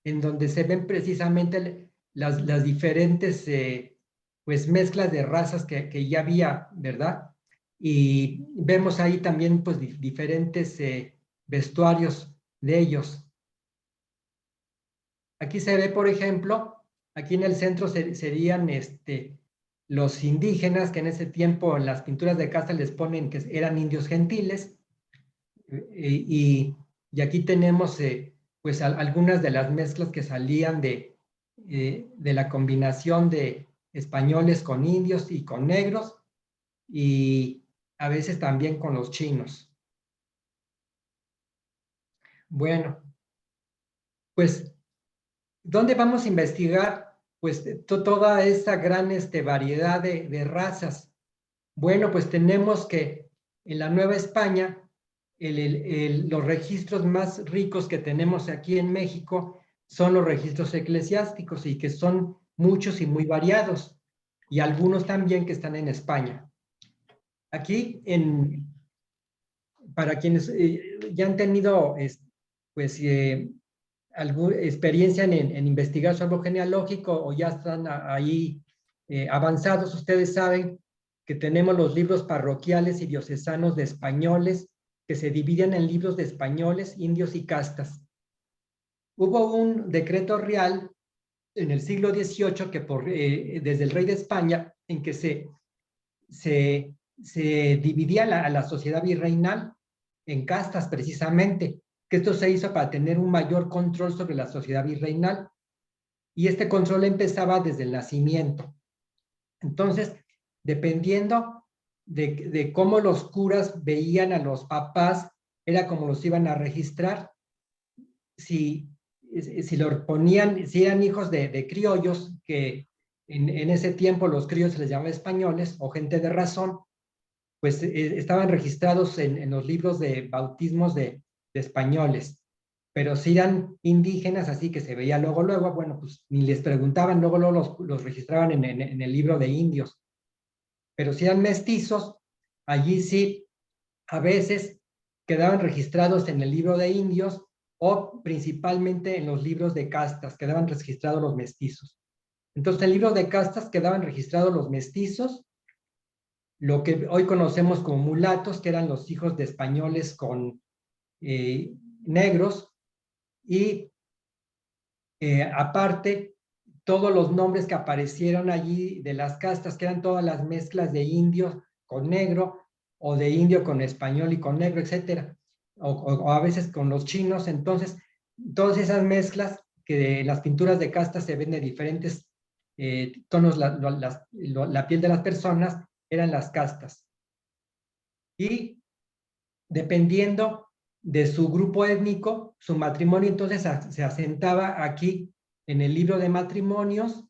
en donde se ven precisamente las diferentes pues mezclas de razas que ya había, ¿verdad? Y vemos ahí también pues diferentes vestuarios de ellos. Aquí se ve, por ejemplo, aquí en el centro serían los indígenas, que en ese tiempo en las pinturas de casta les ponen que eran indios gentiles. Y aquí tenemos pues algunas de las mezclas que salían de la combinación de españoles con indios y con negros, y a veces también con los chinos. Bueno, pues, ¿dónde vamos a investigar pues toda esta gran variedad de razas? Bueno, pues tenemos que en la Nueva España, los registros más ricos que tenemos aquí en México son los registros eclesiásticos, y que son muchos y muy variados, y algunos también que están en España. Aquí, para quienes ya han tenido pues alguna experiencia en investigar su árbol genealógico, o ya están ahí avanzados, ustedes saben que tenemos los libros parroquiales y diocesanos de españoles, que se dividen en libros de españoles, indios y castas. Hubo un decreto real en el siglo XVIII que desde el rey de España, en que se dividía a la sociedad virreinal en castas, precisamente, que esto se hizo para tener un mayor control sobre la sociedad virreinal, y este control empezaba desde el nacimiento. Entonces, dependiendo de cómo los curas veían a los papás, era como los iban a registrar. Si lo ponían, si eran hijos de criollos, que en ese tiempo los criollos se les llamaba españoles, o gente de razón, pues estaban registrados en los libros de bautismos de españoles. Pero si eran indígenas, así que se veía luego, bueno, pues ni les preguntaban, luego los registraban en el libro de indios. Pero si eran mestizos, allí sí, a veces quedaban registrados en el libro de indios, o principalmente en los libros de castas, quedaban registrados los mestizos. Entonces, en el libro de castas quedaban registrados los mestizos, lo que hoy conocemos como mulatos, que eran los hijos de españoles con negros, y aparte, todos los nombres que aparecieron allí de las castas, que eran todas las mezclas de indio con negro, o de indio con español y con negro, etcétera, o a veces con los chinos. Entonces, todas esas mezclas que en las pinturas de castas se ven de diferentes tonos, la piel de las personas, eran las castas. Y dependiendo de su grupo étnico, su matrimonio entonces se asentaba aquí en el libro de matrimonios.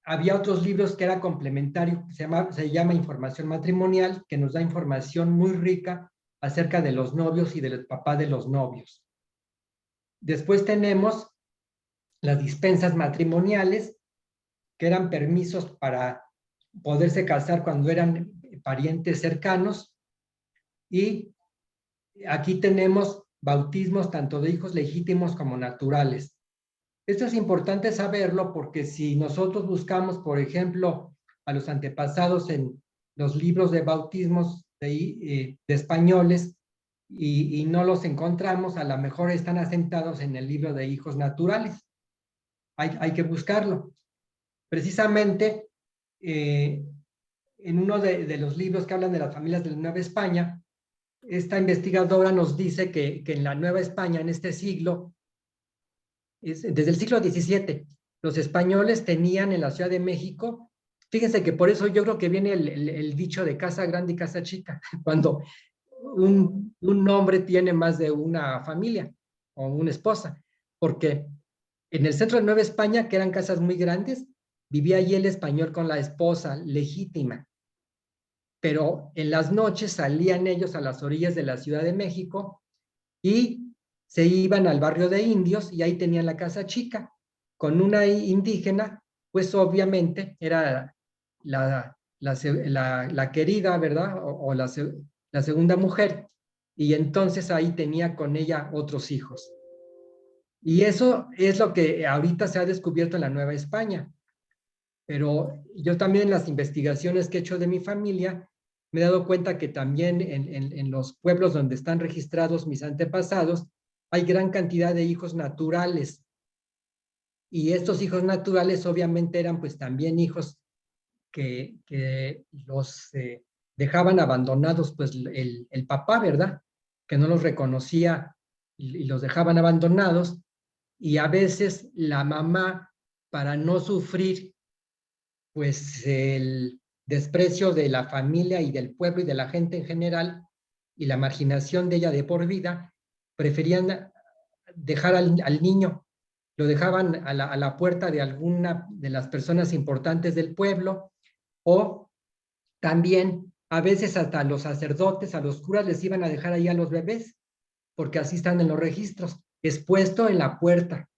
Había otros libros que era complementario, se llama información matrimonial, que nos da información muy rica acerca de los novios y del papá de los novios. Después tenemos las dispensas matrimoniales, que eran permisos para poderse casar cuando eran parientes cercanos. Y aquí tenemos bautismos tanto de hijos legítimos como naturales. Esto es importante saberlo, porque si nosotros buscamos, por ejemplo, a los antepasados en los libros de bautismos de españoles y no los encontramos, a lo mejor están asentados en el libro de hijos naturales. Hay que buscarlo. Precisamente, en uno de los libros que hablan de las familias de la Nueva España, esta investigadora nos dice que en la Nueva España, en este siglo, desde el siglo XVII, los españoles tenían en la Ciudad de México, fíjense que por eso yo creo que viene el dicho de casa grande y casa chica, cuando un hombre tiene más de una familia o una esposa, porque en el centro de Nueva España, que eran casas muy grandes, vivía allí el español con la esposa legítima, pero en las noches salían ellos a las orillas de la Ciudad de México y se iban al barrio de indios, y ahí tenían la casa chica con una indígena. Pues obviamente era la la querida, ¿verdad? O la segunda mujer, y entonces ahí tenía con ella otros hijos. Y eso es lo que ahorita se ha descubierto en la Nueva España. Pero yo también en las investigaciones que he hecho de mi familia, me he dado cuenta que también en los pueblos donde están registrados mis antepasados, hay gran cantidad de hijos naturales. Y estos hijos naturales obviamente eran pues también hijos que los dejaban abandonados pues el papá, ¿verdad? Que no los reconocía y los dejaban abandonados. Y a veces la mamá, para no sufrir pues el desprecio de la familia y del pueblo y de la gente en general, y la marginación de ella de por vida, preferían dejar al niño, lo dejaban a la puerta de alguna de las personas importantes del pueblo, o también a veces hasta a los sacerdotes, a los curas les iban a dejar ahí a los bebés, porque así están en los registros, expuesto en la puerta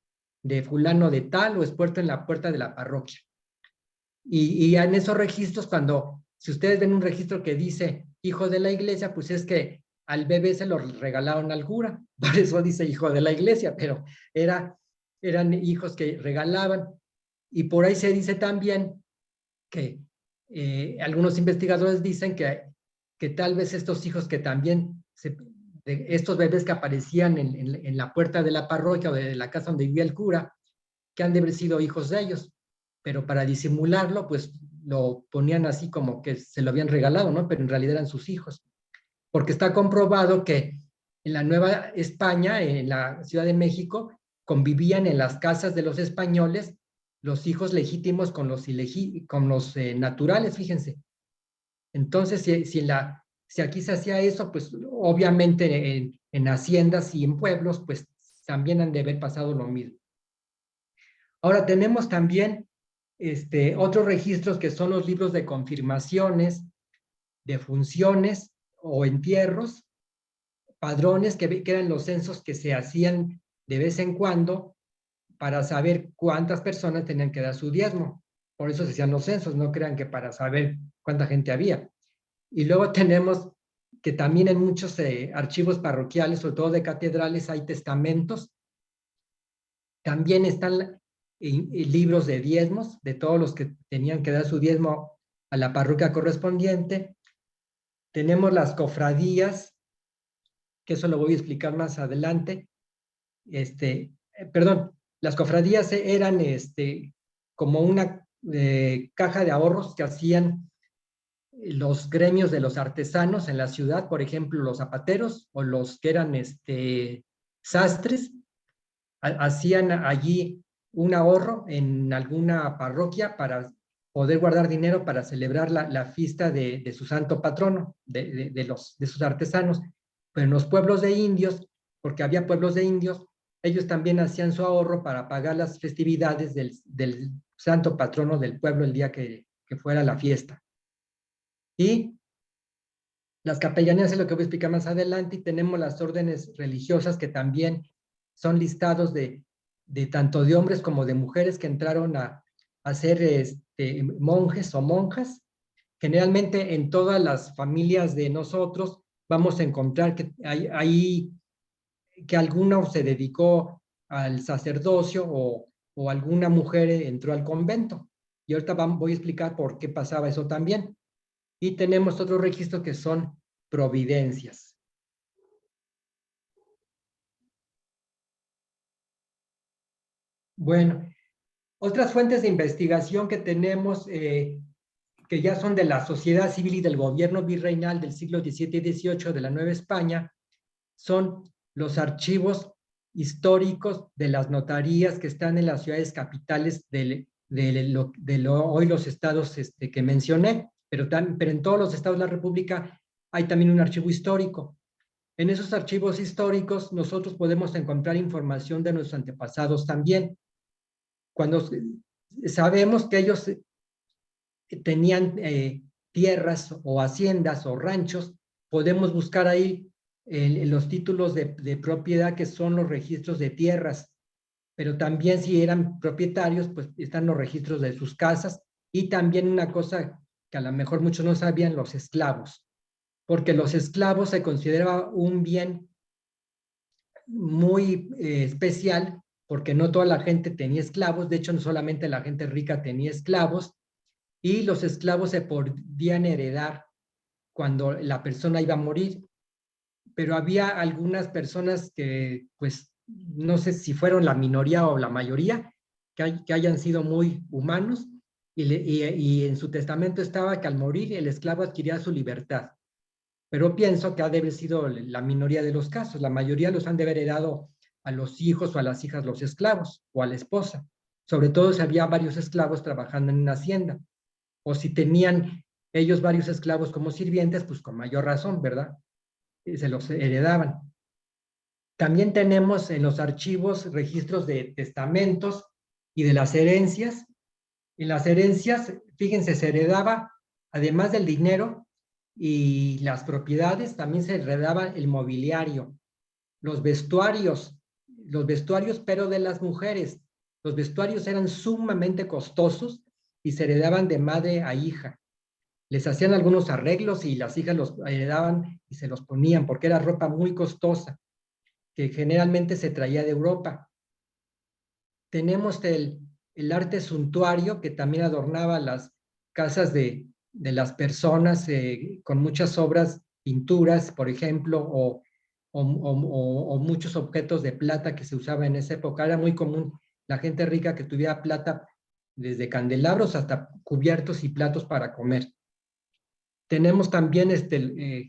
de fulano de tal o expuesto en la puerta de la parroquia. Y en esos registros, si ustedes ven un registro que dice hijo de la iglesia, pues es que al bebé se lo regalaron al cura, por eso dice hijo de la iglesia, pero eran hijos que regalaban. Y por ahí se dice también que algunos investigadores dicen que tal vez estos hijos que también, estos bebés que aparecían en la puerta de la parroquia o de la casa donde vivía el cura, que han de haber sido hijos de ellos, pero para disimularlo, pues lo ponían así como que se lo habían regalado, ¿no? Pero en realidad eran sus hijos. Porque está comprobado que en la Nueva España, en la Ciudad de México, convivían en las casas de los españoles los hijos legítimos con los naturales, fíjense. Entonces, si aquí se hacía eso, pues obviamente en haciendas y en pueblos, pues también han de haber pasado lo mismo. Ahora tenemos también otros registros que son los libros de confirmaciones, de funciones o entierros, padrones que eran los censos que se hacían de vez en cuando para saber cuántas personas tenían que dar su diezmo. Por eso se hacían los censos, no crean que para saber cuánta gente había. Y luego tenemos que también en muchos archivos parroquiales, sobre todo de catedrales, hay testamentos. También están libros de diezmos, de todos los que tenían que dar su diezmo a la parroquia correspondiente. Tenemos las cofradías, que eso lo voy a explicar más adelante. Las cofradías eran como una caja de ahorros que hacían los gremios de los artesanos en la ciudad, por ejemplo, los zapateros o los que eran sastres, hacían allí un ahorro en alguna parroquia para poder guardar dinero para celebrar la fiesta de su santo patrono, de sus artesanos. Pero en los pueblos de indios, porque había pueblos de indios, ellos también hacían su ahorro para pagar las festividades del santo patrono del pueblo el día que fuera la fiesta. Y las capellanías es lo que voy a explicar más adelante, y tenemos las órdenes religiosas que también son listados de tanto de hombres como de mujeres que entraron a ser monjes o monjas. Generalmente en todas las familias de nosotros vamos a encontrar que que alguno se dedicó al sacerdocio o alguna mujer entró al convento. Y ahorita voy a explicar por qué pasaba eso también. Y tenemos otro registro que son providencias. Bueno, otras fuentes de investigación que tenemos, que ya son de la sociedad civil y del gobierno virreinal del siglo XVII y XVIII de la Nueva España, son los archivos históricos de las notarías que están en las ciudades capitales de hoy los estados que mencioné, pero en todos los estados de la República hay también un archivo histórico. En esos archivos históricos nosotros podemos encontrar información de nuestros antepasados también. Cuando sabemos que ellos tenían tierras o haciendas o ranchos, podemos buscar ahí en los títulos de propiedad, que son los registros de tierras, pero también si eran propietarios, pues están los registros de sus casas. Y también una cosa que a lo mejor muchos no sabían, los esclavos, porque los esclavos se consideraba un bien muy especial, porque no toda la gente tenía esclavos, de hecho no solamente la gente rica tenía esclavos, y los esclavos se podían heredar cuando la persona iba a morir, pero había algunas personas que, pues, no sé si fueron la minoría o la mayoría, que hayan sido muy humanos, y en su testamento estaba que al morir el esclavo adquiría su libertad. Pero pienso que ha de haber sido la minoría de los casos. La mayoría los han de haber heredado a los hijos o a las hijas los esclavos, o a la esposa. Sobre todo si había varios esclavos trabajando en una hacienda. O si tenían ellos varios esclavos como sirvientes, pues con mayor razón, ¿verdad? Se los heredaban. También tenemos en los archivos registros de testamentos y de las herencias. En las herencias, fíjense, se heredaba, además del dinero y las propiedades, también se heredaba el mobiliario, los vestuarios, pero de las mujeres. Los vestuarios eran sumamente costosos y se heredaban de madre a hija. Les hacían algunos arreglos y las hijas los heredaban y se los ponían porque era ropa muy costosa, que generalmente se traía de Europa. Tenemos el arte suntuario, que también adornaba las casas de las personas con muchas obras, pinturas, por ejemplo, o muchos objetos de plata que se usaba en esa época. Era muy común la gente rica que tuviera plata, desde candelabros hasta cubiertos y platos para comer. Tenemos también,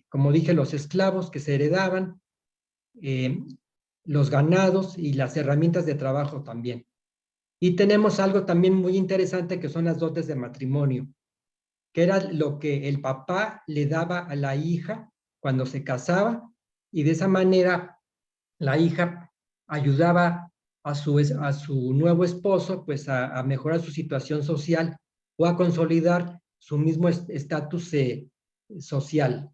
como dije, los esclavos que se heredaban, los ganados y las herramientas de trabajo también. Y tenemos algo también muy interesante, que son las dotes de matrimonio, que era lo que el papá le daba a la hija cuando se casaba, y de esa manera la hija ayudaba a su nuevo esposo, pues a mejorar su situación social o a consolidar su mismo estatus social.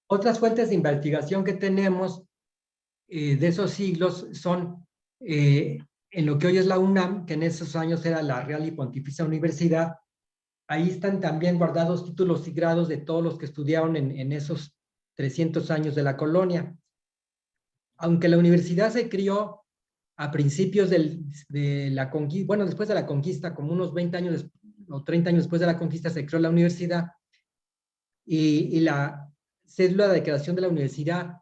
Otras fuentes de investigación que tenemos de esos siglos son en lo que hoy es la UNAM, que en esos años era la Real y Pontificia Universidad. Ahí están también guardados títulos y grados de todos los que estudiaron en esos 300 años de la colonia. Aunque la universidad se crió a principios de la conquista, bueno, después de la conquista, como unos 20 años o 30 años después de la conquista, se creó la universidad, y la cédula de creación de la universidad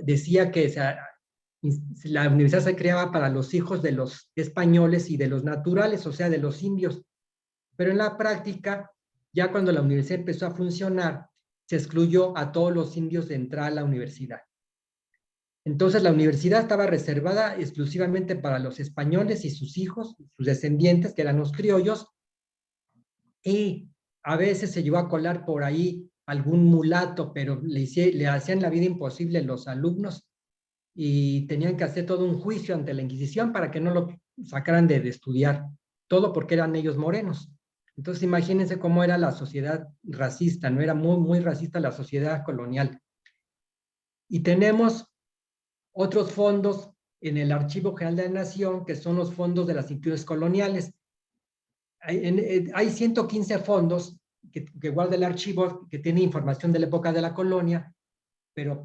decía que la universidad se creaba para los hijos de los españoles y de los naturales, o sea, de los indios. Pero en la práctica, ya cuando la universidad empezó a funcionar, se excluyó a todos los indios de entrar a la universidad. Entonces la universidad estaba reservada exclusivamente para los españoles y sus hijos, sus descendientes, que eran los criollos, y a veces se llegó a colar por ahí algún mulato, pero le hacían la vida imposible los alumnos y tenían que hacer todo un juicio ante la Inquisición para que no lo sacaran de estudiar, todo porque eran ellos morenos. Entonces imagínense cómo era la sociedad racista, no era muy, muy racista la sociedad colonial. Y tenemos otros fondos en el Archivo General de la Nación, que son los fondos de las instituciones coloniales. Hay 115 fondos que guarda el archivo, que tiene información de la época de la colonia, pero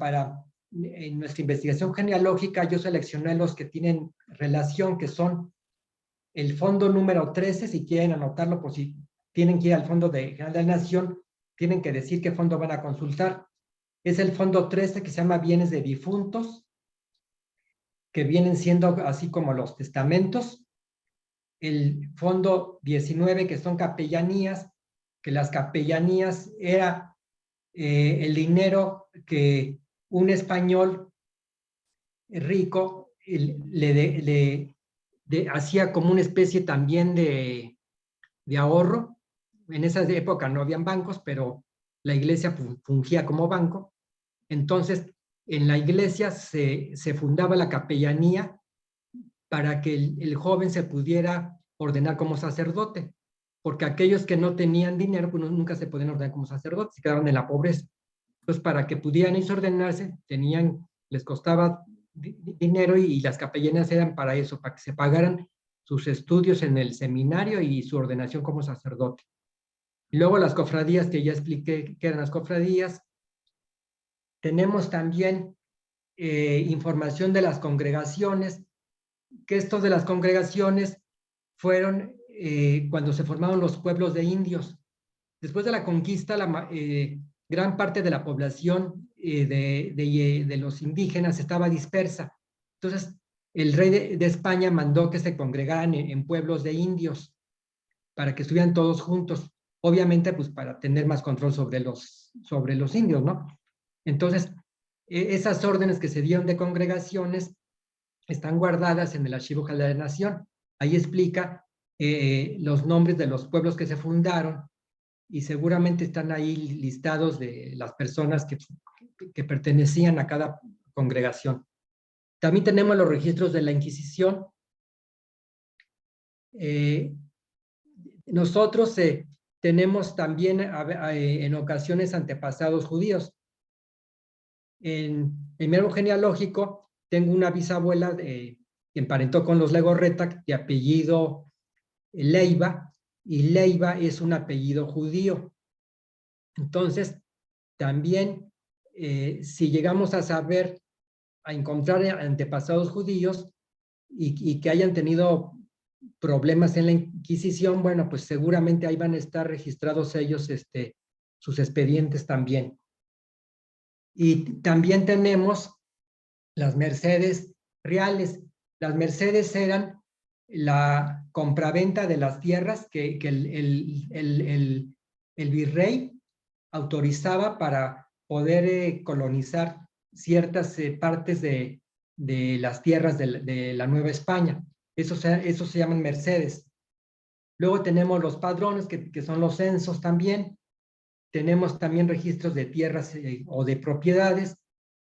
en nuestra investigación genealógica yo seleccioné los que tienen relación, que son el fondo número 13, si quieren anotarlo, por si tienen que ir al fondo General de la Nación, tienen que decir qué fondo van a consultar. Es el fondo 13, que se llama Bienes de Difuntos, que vienen siendo así como los testamentos. El fondo 19, que son capellanías, que las capellanías era el dinero que un español rico hacía como una especie también de ahorro. En esa época no habían bancos, pero la iglesia fungía como banco. Entonces, en la iglesia se fundaba la capellanía para que el joven se pudiera ordenar como sacerdote, porque aquellos que no tenían dinero, pues nunca se podían ordenar como sacerdotes, se quedaban en la pobreza. Entonces, para que pudieran irse a ordenarse, les costaba dinero, y las capellanías eran para eso, para que se pagaran sus estudios en el seminario y su ordenación como sacerdote. Y luego las cofradías, que ya expliqué que eran las cofradías. Tenemos también información de las congregaciones, que esto de las congregaciones fueron cuando se formaron los pueblos de indios. Después de la conquista, gran parte de la población de los indígenas estaba dispersa. Entonces, el rey de España mandó que se congregaran en pueblos de indios para que estuvieran todos juntos. Obviamente, pues para tener más control sobre los indios, ¿no? Entonces, esas órdenes que se dieron de congregaciones están guardadas en el Archivo General de la Nación. Ahí explica los nombres de los pueblos que se fundaron y seguramente están ahí listados de las personas que pertenecían a cada congregación. También tenemos los registros de la Inquisición. Nosotros tenemos también en ocasiones antepasados judíos. En mi árbol genealógico tengo una bisabuela que emparentó con los Legorreta de apellido Leiva, y Leiva es un apellido judío. Entonces, también si llegamos a encontrar antepasados judíos y que hayan tenido problemas en la Inquisición, bueno, pues seguramente ahí van a estar registrados ellos, sus expedientes también. Y también tenemos las mercedes reales. Las mercedes eran la compraventa de las tierras que el virrey autorizaba para poder colonizar ciertas partes de las tierras de la Nueva España. Eso se llaman mercedes. Luego tenemos los padrones, que son los censos también. Tenemos también registros de tierras o de propiedades.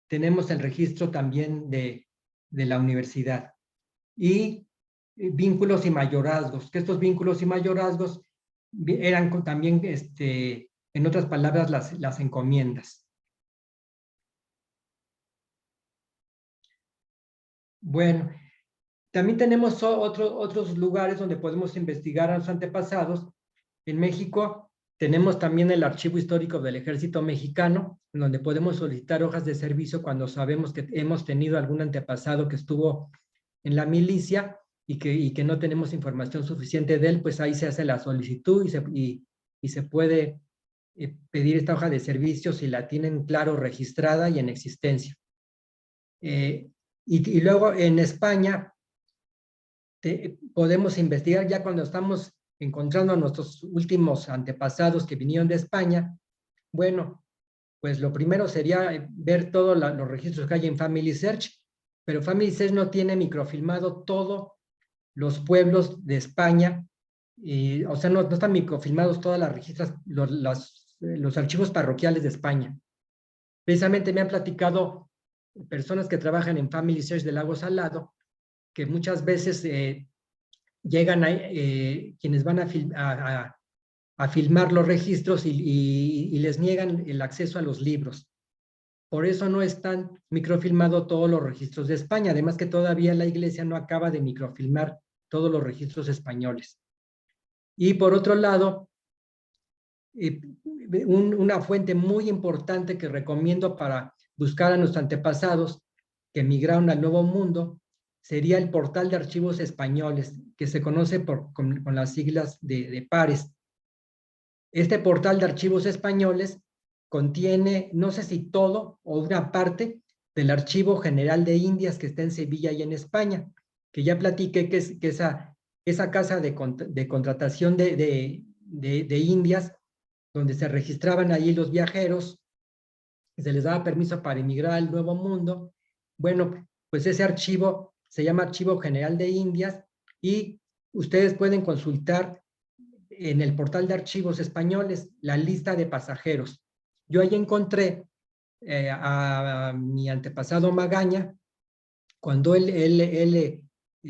Tenemos el registro también de la universidad. Y vínculos y mayorazgos, que estos vínculos y mayorazgos eran también, en otras palabras, las encomiendas. Bueno, también tenemos otros lugares donde podemos investigar a los antepasados. En México tenemos también el Archivo Histórico del Ejército Mexicano, en donde podemos solicitar hojas de servicio cuando sabemos que hemos tenido algún antepasado que estuvo en la milicia y que no tenemos información suficiente de él, pues ahí se hace la solicitud y se puede pedir esta hoja de servicio si la tienen claro registrada y en existencia. Y luego en España podemos investigar ya cuando estamos encontrando a nuestros últimos antepasados que vinieron de España. Bueno, pues lo primero sería ver todos los registros que hay en Family Search, pero Family Search no tiene microfilmado todos los pueblos de España, o sea, no están microfilmados todas las registras, los archivos parroquiales de España. Precisamente me han platicado personas que trabajan en Family Search de Lago Salado, que muchas veces llegan quienes van a filmar los registros y les niegan el acceso a los libros. Por eso no están microfilmados todos los registros de España, además que todavía la Iglesia no acaba de microfilmar todos los registros españoles. Y por otro lado, una fuente muy importante que recomiendo para buscar a nuestros antepasados que emigraron al Nuevo Mundo sería el Portal de Archivos Españoles, que se conoce con las siglas de PARES. Este Portal de Archivos Españoles contiene, no sé si todo o una parte del Archivo General de Indias que está en Sevilla y en España, que ya platiqué que esa casa de contratación de Indias, donde se registraban allí los viajeros, se les daba permiso para emigrar al Nuevo Mundo. Bueno, pues ese archivo se llama Archivo General de Indias y ustedes pueden consultar en el Portal de Archivos Españoles la lista de pasajeros. Yo ahí encontré a mi antepasado Magaña, cuando él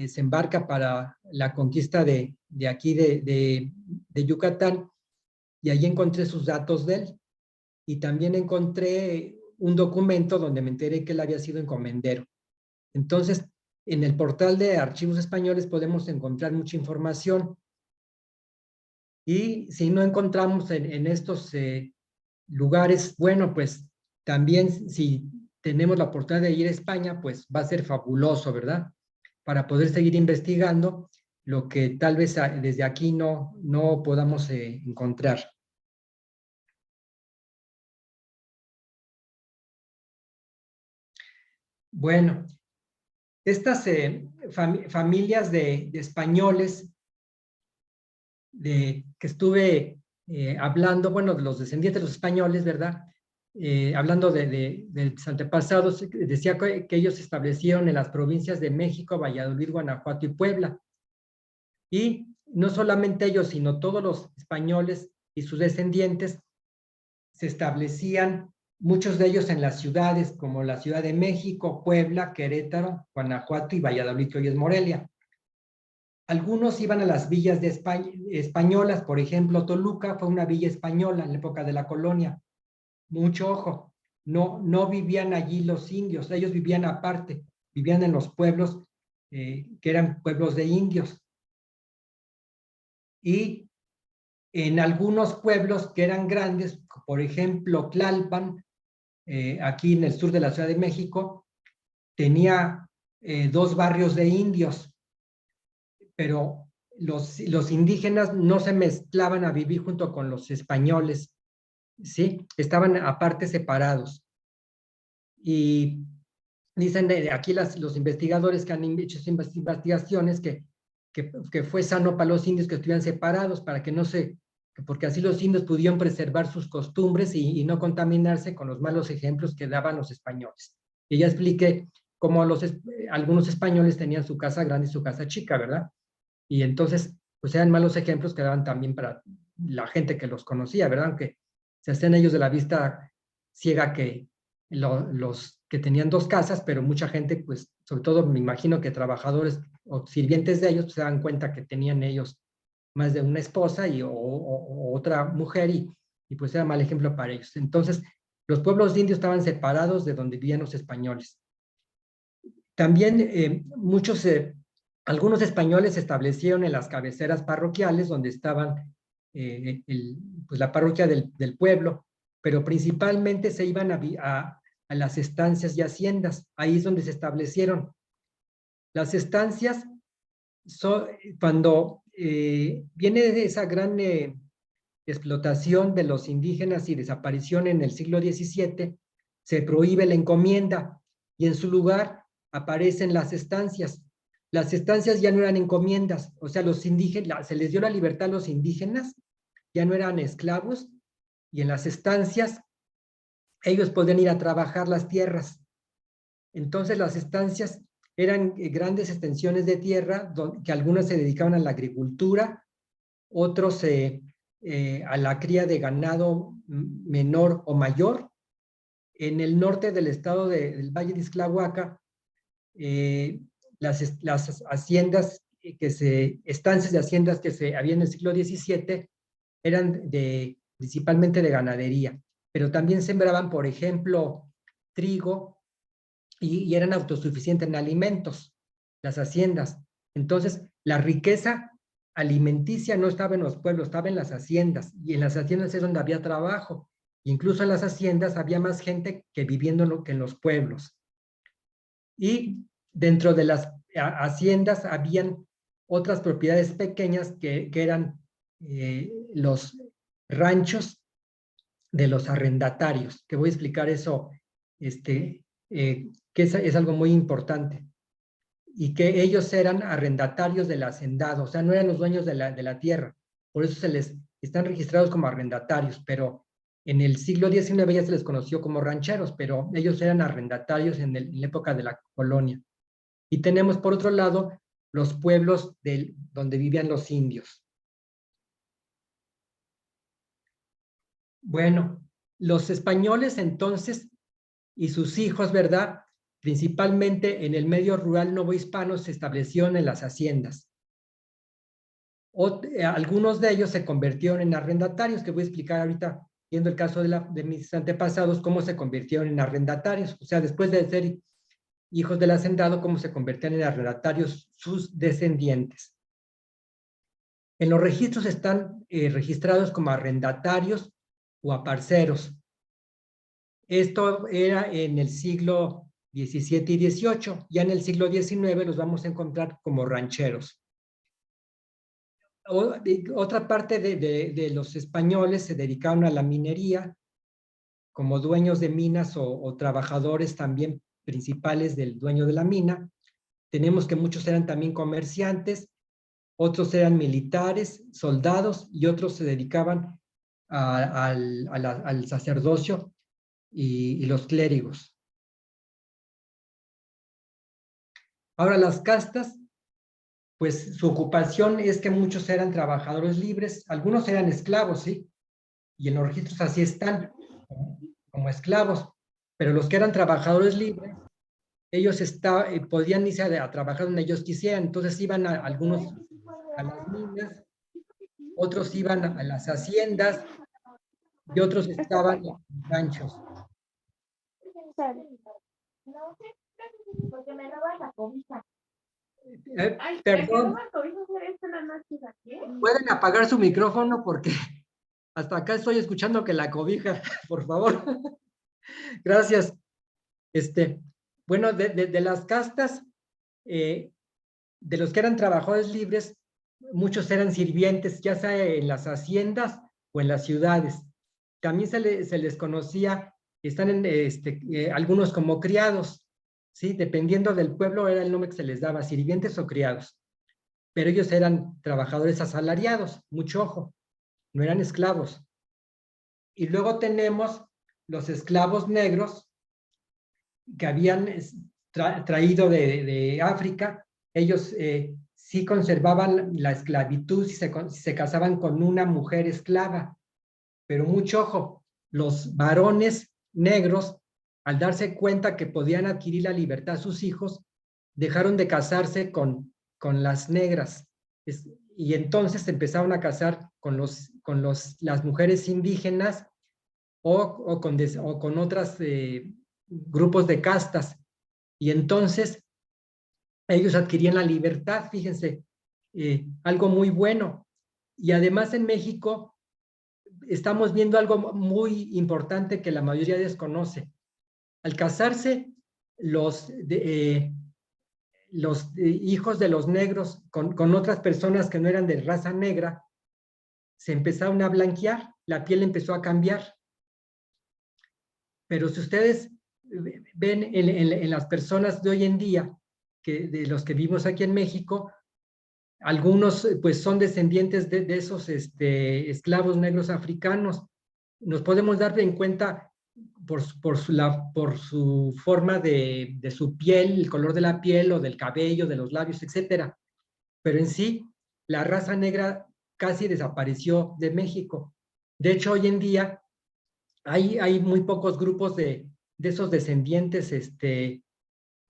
se embarca para la conquista de aquí de Yucatán, y ahí encontré sus datos de él. Y también encontré un documento donde me enteré que él había sido encomendero. Entonces, en el portal de Archivos Españoles podemos encontrar mucha información. Y si no encontramos en estos lugares, bueno, pues también si tenemos la oportunidad de ir a España, pues va a ser fabuloso, ¿verdad? Para poder seguir investigando lo que tal vez desde aquí no podamos encontrar. Bueno, estas familias de españoles que estuve hablando, bueno, de los descendientes de los españoles, ¿verdad? Hablando de sus antepasados, decía que ellos se establecieron en las provincias de México, Valladolid, Guanajuato y Puebla. Y no solamente ellos, sino todos los españoles y sus descendientes se establecían, muchos de ellos en las ciudades como la Ciudad de México, Puebla, Querétaro, Guanajuato y Valladolid, que hoy es Morelia. Algunos iban a las villas de españolas, por ejemplo, Toluca fue una villa española en la época de la colonia. Mucho ojo, no vivían allí los indios, ellos vivían aparte, vivían en los pueblos que eran pueblos de indios. Y en algunos pueblos que eran grandes, por ejemplo, Tlalpan, aquí en el sur de la Ciudad de México, tenía 2 barrios de indios, pero los indígenas no se mezclaban a vivir junto con los españoles, ¿sí? Estaban aparte separados. Y dicen aquí los investigadores que han hecho investigaciones que fue sano para los indios que estuvieran separados, para que no se, porque así los indios pudieron preservar sus costumbres y no contaminarse con los malos ejemplos que daban los españoles. Y ya expliqué cómo algunos españoles tenían su casa grande y su casa chica, ¿verdad? Y entonces, pues eran malos ejemplos que daban también para la gente que los conocía, ¿verdad? Aunque se hacían ellos de la vista ciega que los que tenían 2 casas, pero mucha gente, pues, sobre todo me imagino que trabajadores o sirvientes de ellos, pues, se dan cuenta que tenían ellos más de una esposa o otra mujer y pues era mal ejemplo para ellos. Entonces, los pueblos indios estaban separados de donde vivían los españoles. También algunos españoles se establecieron en las cabeceras parroquiales donde estaban pues la parroquia del pueblo, pero principalmente se iban a las estancias y haciendas. Ahí es donde se establecieron. Las estancias, cuando viene de esa gran explotación de los indígenas y desaparición en el siglo XVII, se prohíbe la encomienda y en su lugar aparecen las estancias. Las estancias ya no eran encomiendas, o sea, los indígenas, se les dio la libertad a los indígenas, ya no eran esclavos, y en las estancias ellos podían ir a trabajar las tierras. Entonces las estancias eran grandes extensiones de tierra, que algunas se dedicaban a la agricultura, otros a la cría de ganado menor o mayor. En el norte del estado del Valle de Ixtlahuaca, las haciendas, estancias de haciendas que se había en el siglo XVII eran principalmente de ganadería, pero también sembraban, por ejemplo, trigo y eran autosuficientes en alimentos, las haciendas. Entonces, la riqueza alimenticia no estaba en los pueblos, estaba en las haciendas, y en las haciendas es donde había trabajo. Incluso en las haciendas había más gente que viviendo que en los pueblos. Y dentro de las haciendas habían otras propiedades pequeñas que eran los ranchos de los arrendatarios, que voy a explicar eso, que es algo muy importante, y que ellos eran arrendatarios del hacendado, o sea, no eran los dueños de la tierra, por eso se les están registrados como arrendatarios, pero en el siglo XIX ya se les conoció como rancheros, pero ellos eran arrendatarios en la época de la colonia. Y tenemos, por otro lado, los pueblos donde vivían los indios. Bueno, los españoles entonces y sus hijos, ¿verdad? Principalmente en el medio rural novohispano se establecieron en las haciendas. Algunos de ellos se convirtieron en arrendatarios, que voy a explicar ahorita, viendo el caso de mis antepasados, cómo se convirtieron en arrendatarios. O sea, después de ser hijos del hacendado, cómo se convertían en arrendatarios sus descendientes. En los registros están registrados como arrendatarios o aparceros. Esto era en el siglo XVII y XVIII. Ya en el siglo XIX los vamos a encontrar como rancheros. Otra parte de los españoles se dedicaron a la minería como dueños de minas o trabajadores también principales del dueño de la mina. Tenemos que muchos eran también comerciantes, otros eran militares, soldados, y otros se dedicaban al sacerdocio y los clérigos. Ahora las castas, pues su ocupación es que muchos eran trabajadores libres, algunos eran esclavos, ¿sí? Y en los registros así están, como esclavos, pero los que eran trabajadores libres, ellos podían irse a trabajar donde ellos quisieran, entonces iban algunos a las minas, otros iban a las haciendas y otros estaban en ranchos. Porque me robas la cobija. Perdón, ¿pueden apagar su micrófono? Porque hasta acá estoy escuchando que la cobija, por favor. Gracias. Bueno, de las castas, de los que eran trabajadores libres, muchos eran sirvientes, ya sea en las haciendas o en las ciudades. También se les conocía, están algunos como criados, ¿sí? Dependiendo del pueblo era el nombre que se les daba, sirvientes o criados. Pero ellos eran trabajadores asalariados, mucho ojo, no eran esclavos. Y luego tenemos los esclavos negros que habían traído de África. Ellos sí conservaban la esclavitud si se casaban con una mujer esclava. Pero mucho ojo, los varones negros, al darse cuenta que podían adquirir la libertad a sus hijos, dejaron de casarse con las negras. Y entonces empezaron a casar con las mujeres indígenas o con otros grupos de castas. Y entonces ellos adquirían la libertad, fíjense, algo muy bueno. Y además en México estamos viendo algo muy importante que la mayoría desconoce. Al casarse los hijos de los negros con otras personas que no eran de raza negra, se empezaron a blanquear, la piel empezó a cambiar. Pero si ustedes ven en las personas de hoy en día, de los que vivimos aquí en México, algunos pues son descendientes de esos esclavos negros africanos. Nos podemos dar en cuenta por su forma de su piel, el color de la piel o del cabello, de los labios, etcétera. Pero en sí, la raza negra casi desapareció de México. De hecho, hoy en día hay muy pocos grupos de esos descendientes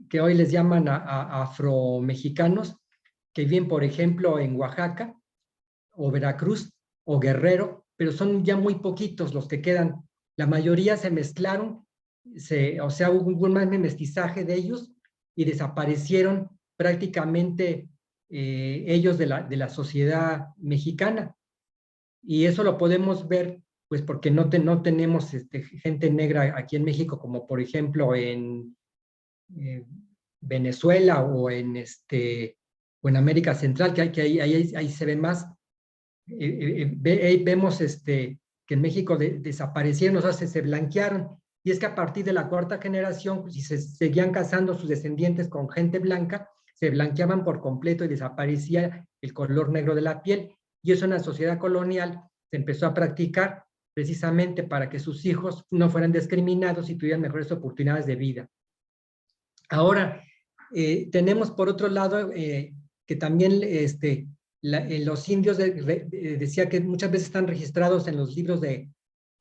que hoy les llaman afromexicanos, que viven, por ejemplo, en Oaxaca, o Veracruz, o Guerrero, pero son ya muy poquitos los que quedan. La mayoría se mezclaron, o sea, hubo un mestizaje de ellos y desaparecieron prácticamente ellos de la sociedad mexicana. Y eso lo podemos ver, pues porque no tenemos gente negra aquí en México, como por ejemplo en Venezuela o en América Central, que ahí se ve más. Vemos que en México desaparecieron, o sea, se blanquearon. Y es que a partir de la cuarta generación, si se seguían casando sus descendientes con gente blanca, se blanqueaban por completo y desaparecía el color negro de la piel. Y eso en la sociedad colonial se empezó a practicar precisamente para que sus hijos no fueran discriminados y tuvieran mejores oportunidades de vida. Ahora, tenemos por otro lado que también los indios decía que muchas veces están registrados en los libros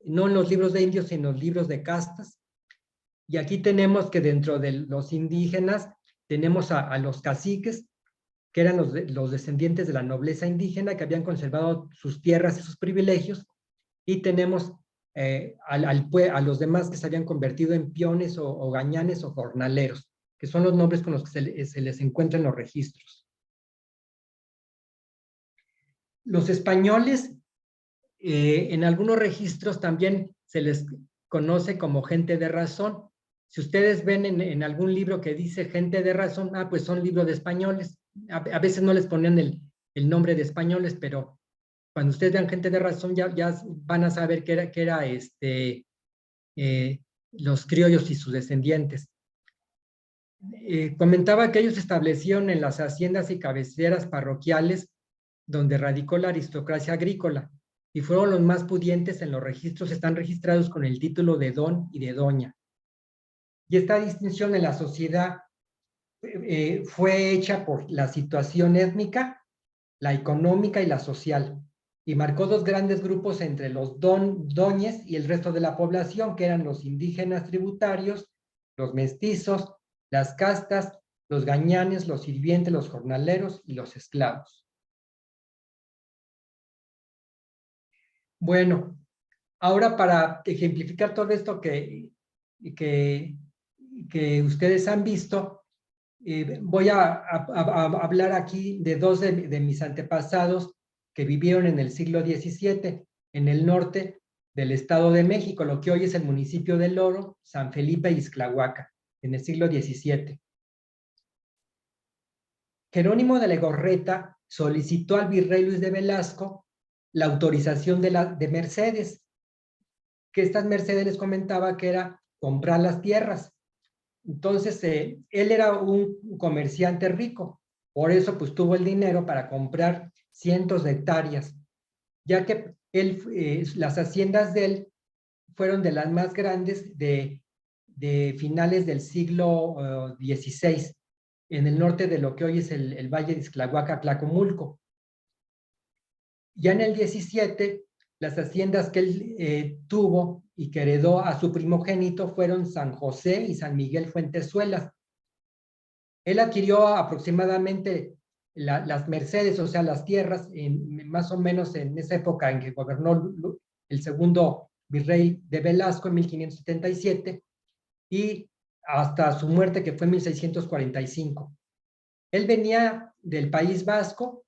no en los libros de indios, sino en los libros de castas. Y aquí tenemos que dentro de los indígenas tenemos a los caciques, que eran los descendientes de la nobleza indígena, que habían conservado sus tierras y sus privilegios, y tenemos a los demás que se habían convertido en peones o gañanes o jornaleros, que son los nombres con los que se les encuentra en los registros. Los españoles, en algunos registros también se les conoce como gente de razón. Si ustedes ven en algún libro que dice gente de razón, pues son libros de españoles. A veces no les ponían el nombre de españoles, pero cuando ustedes vean gente de razón ya van a saber que era los criollos y sus descendientes. Comentaba que ellos establecieron en las haciendas y cabeceras parroquiales donde radicó la aristocracia agrícola y fueron los más pudientes. En los registros están registrados con el título de don y de doña. Y esta distinción en la sociedad fue hecha por la situación étnica, la económica y la social, y marcó dos grandes grupos entre los doñes y el resto de la población, que eran los indígenas tributarios, los mestizos, las castas, los gañanes, los sirvientes, los jornaleros y los esclavos. Bueno, ahora para ejemplificar todo esto que ustedes han visto, voy a hablar aquí de dos de mis antepasados que vivieron en el siglo XVII en el norte del Estado de México, lo que hoy es el municipio de Loro, San Felipe y Ixtlahuaca, en el siglo XVII. Jerónimo de Legorreta solicitó al virrey Luis de Velasco la autorización de mercedes, que estas mercedes les comentaba que era comprar las tierras. Entonces, él era un comerciante rico, por eso pues tuvo el dinero para comprar cientos de hectáreas, ya que las haciendas de él fueron de las más grandes de finales del siglo XVI, en el norte de lo que hoy es el Valle de Ixtlahuaca, Tlacomulco. Ya en el 17, las haciendas que él tuvo y que heredó a su primogénito fueron San José y San Miguel Fuentezuelas. Él adquirió aproximadamente las mercedes, o sea, las tierras, más o menos en esa época en que gobernó el segundo virrey de Velasco en 1577 y hasta su muerte, que fue en 1645. Él venía del País Vasco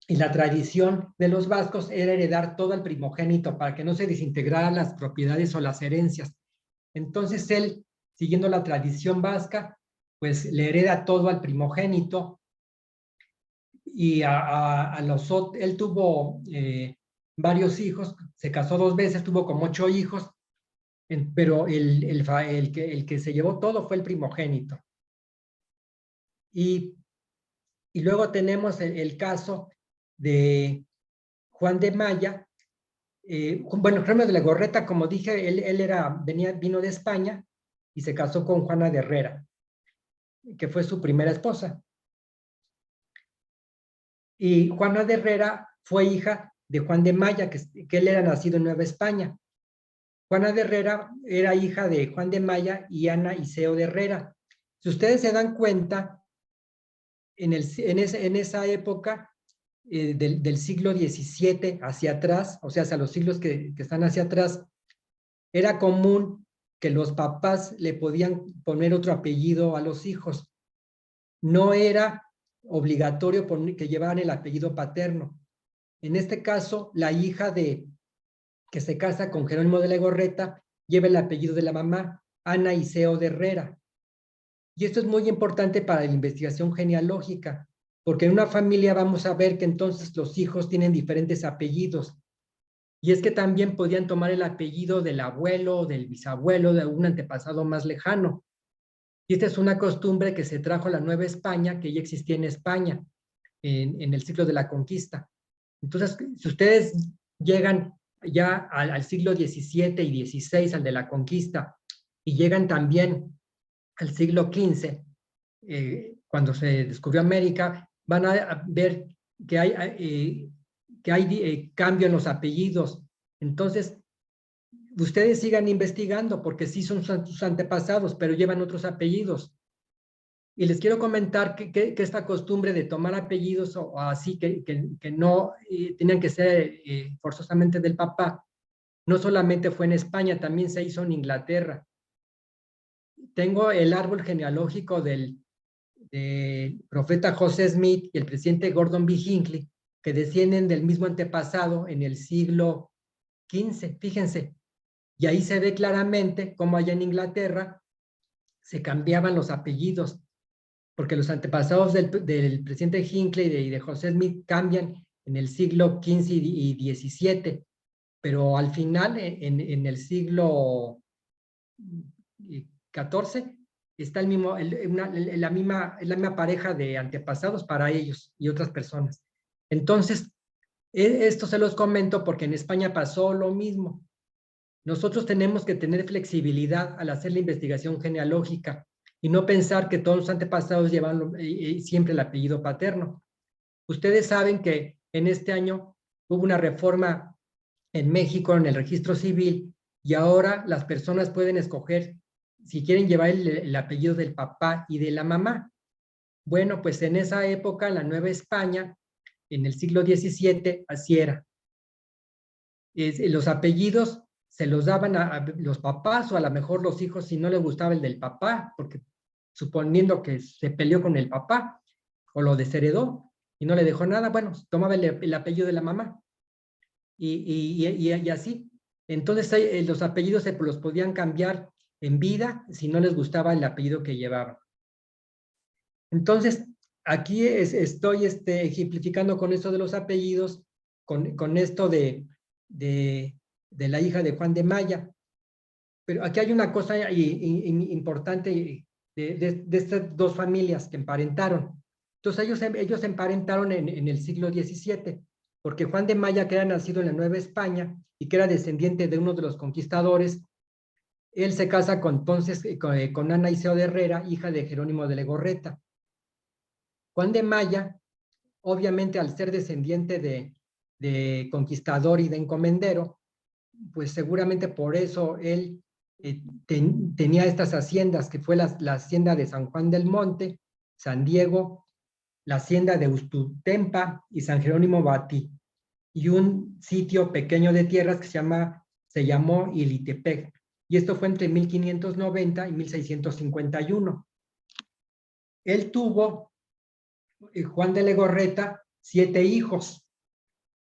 y la tradición de los vascos era heredar todo al primogénito para que no se desintegraran las propiedades o las herencias. Entonces él, siguiendo la tradición vasca, pues le hereda todo al primogénito y él tuvo varios hijos, se casó 2 veces, tuvo como 8 hijos, pero el que se llevó todo fue el primogénito. Y luego tenemos el caso de Juan de Maya. Bueno, Jerónimo de Legorreta, como dije, él vino de España y se casó con Juana de Herrera, que fue su primera esposa. Y Juana de Herrera fue hija de Juan de Maya, que él era nacido en Nueva España. Juana de Herrera era hija de Juan de Maya y Ana Iseo de Herrera. Si ustedes se dan cuenta, en esa época del siglo XVII hacia atrás, o sea, hacia los siglos que están hacia atrás, era común que los papás le podían poner otro apellido a los hijos. No era obligatorio que llevaran el apellido paterno. En este caso, la hija que se casa con Jerónimo de Legorreta lleva el apellido de la mamá, Ana Iseo de Herrera. Y esto es muy importante para la investigación genealógica, porque en una familia vamos a ver que entonces los hijos tienen diferentes apellidos. Y es que también podían tomar el apellido del abuelo, del bisabuelo, de un antepasado más lejano. Y esta es una costumbre que se trajo a la Nueva España, que ya existía en España, en el siglo de la conquista. Entonces, si ustedes llegan ya al siglo XVII y XVI, al de la conquista, y llegan también al siglo XV, cuando se descubrió América, van a ver que hay cambio en los apellidos. Entonces, ustedes sigan investigando, porque sí son sus antepasados, pero llevan otros apellidos. Y les quiero comentar que esta costumbre de tomar apellidos o así, que no tenían que ser forzosamente del papá, no solamente fue en España, también se hizo en Inglaterra. tengo el árbol genealógico del profeta José Smith y el presidente Gordon B. Hinckley, que descienden del mismo antepasado en el siglo XV, fíjense. Y ahí se ve claramente cómo allá en Inglaterra se cambiaban los apellidos, porque los antepasados del presidente Hinckley y de José Smith cambian en el siglo XV y XVII, pero al final, en el siglo XIV, está el mismo, la misma pareja de antepasados para ellos y otras personas. Entonces, esto se los comento porque en España pasó lo mismo. Nosotros tenemos que tener flexibilidad al hacer la investigación genealógica y no pensar que todos los antepasados llevan siempre el apellido paterno. Ustedes saben que en este año hubo una reforma en México en el registro civil y ahora las personas pueden escoger si quieren llevar el apellido del papá y de la mamá. Bueno, pues en esa época, en la Nueva España, en el siglo XVII, así era. Los apellidos se los daban a los papás o a lo mejor los hijos si no les gustaba el del papá, porque suponiendo que se peleó con el papá o lo desheredó y no le dejó nada, bueno, tomaba el apellido de la mamá y así. Entonces los apellidos se los podían cambiar en vida si no les gustaba el apellido que llevaban. Entonces, aquí estoy ejemplificando con esto de los apellidos, con esto de la hija de Juan de Maya. Pero aquí hay una cosa importante de estas dos familias que emparentaron. Entonces ellos se emparentaron en el siglo XVII, porque Juan de Maya, que era nacido en la Nueva España y que era descendiente de uno de los conquistadores, él se casa entonces con Ana Iseo de Herrera, hija de Jerónimo de Legorreta. Juan de Maya, obviamente al ser descendiente de conquistador y de encomendero, pues seguramente por eso él tenía estas haciendas, que fue la hacienda de San Juan del Monte, San Diego, la hacienda de Ustutempa y San Jerónimo Batí, y un sitio pequeño de tierras que se llamó Ilitepec, y esto fue entre 1590 y 1651. Él tuvo, Juan de Legorreta, 7 hijos,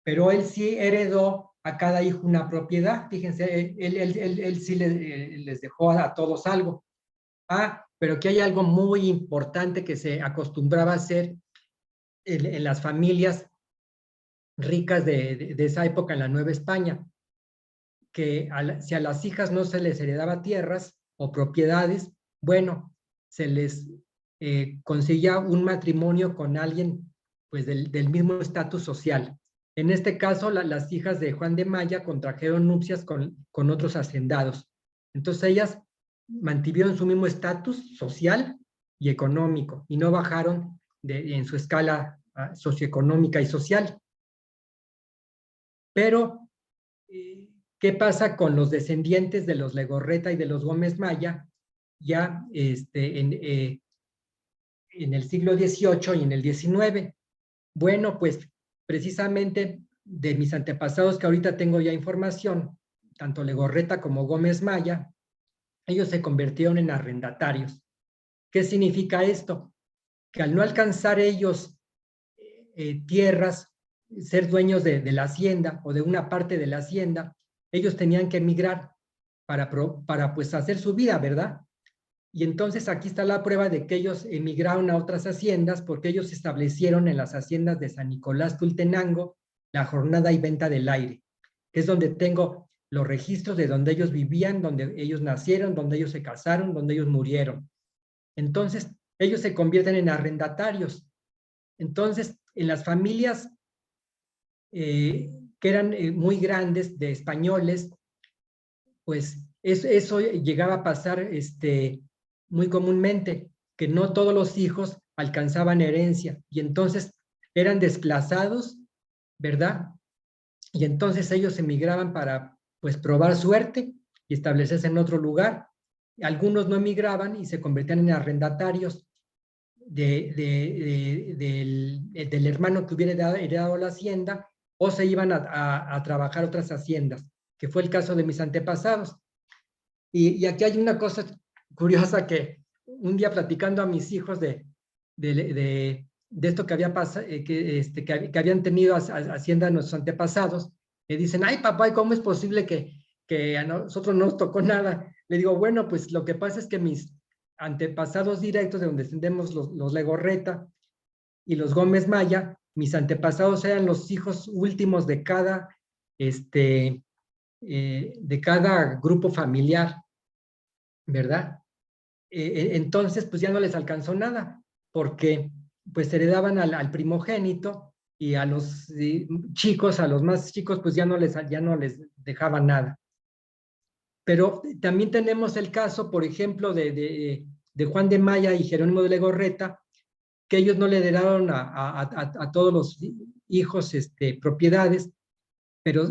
pero él sí heredó a cada hijo una propiedad. Fíjense, él sí les dejó a todos algo. Pero aquí hay algo muy importante que se acostumbraba a hacer en las familias ricas de esa época en la Nueva España, que si a las hijas no se les heredaba tierras o propiedades, bueno, se les conseguía un matrimonio con alguien pues del mismo estatus social. En este caso, las hijas de Juan de Maya contrajeron nupcias con otros hacendados. Entonces ellas mantuvieron su mismo estatus social y económico y no bajaron en su escala socioeconómica y social. Pero, ¿qué pasa con los descendientes de los Legorreta y de los Gómez Maya ya en el siglo XVIII y en el XIX? Bueno, pues precisamente de mis antepasados que ahorita tengo ya información, tanto Legorreta como Gómez Maya, ellos se convirtieron en arrendatarios. ¿Qué significa esto? Que al no alcanzar ellos tierras, ser dueños de la hacienda o de una parte de la hacienda, ellos tenían que emigrar para pues hacer su vida, ¿verdad? Y entonces aquí está la prueba de que ellos emigraron a otras haciendas porque ellos se establecieron en las haciendas de San Nicolás Tultenango, la jornada y venta del aire, que es donde tengo los registros de donde ellos vivían, donde ellos nacieron, donde ellos se casaron, donde ellos murieron. Entonces, ellos se convierten en arrendatarios. Entonces, en las familias que eran muy grandes de españoles, pues eso llegaba a pasar muy comúnmente, que no todos los hijos alcanzaban herencia y entonces eran desplazados, ¿verdad? Y entonces ellos emigraban para pues probar suerte y establecerse en otro lugar. Algunos no emigraban y se convertían en arrendatarios del hermano que hubiera heredado la hacienda, o se iban a trabajar otras haciendas, que fue el caso de mis antepasados. Y aquí hay una cosa curiosa que un día platicando a mis hijos de esto que había pasado, que habían tenido hacienda nuestros antepasados, me dicen, ay papá, ¿y cómo es posible que a nosotros no nos tocó nada? Le digo, bueno, pues lo que pasa es que mis antepasados directos, de donde descendemos los Legorreta y los Gómez Maya, mis antepasados eran los hijos últimos de cada grupo familiar, ¿verdad? Entonces, pues ya no les alcanzó nada, porque pues heredaban al primogénito y a los chicos, a los más chicos, pues ya no les dejaban nada. Pero también tenemos el caso, por ejemplo, de Juan de Maya y Jerónimo de Legorreta, que ellos no le heredaron a todos los hijos propiedades, pero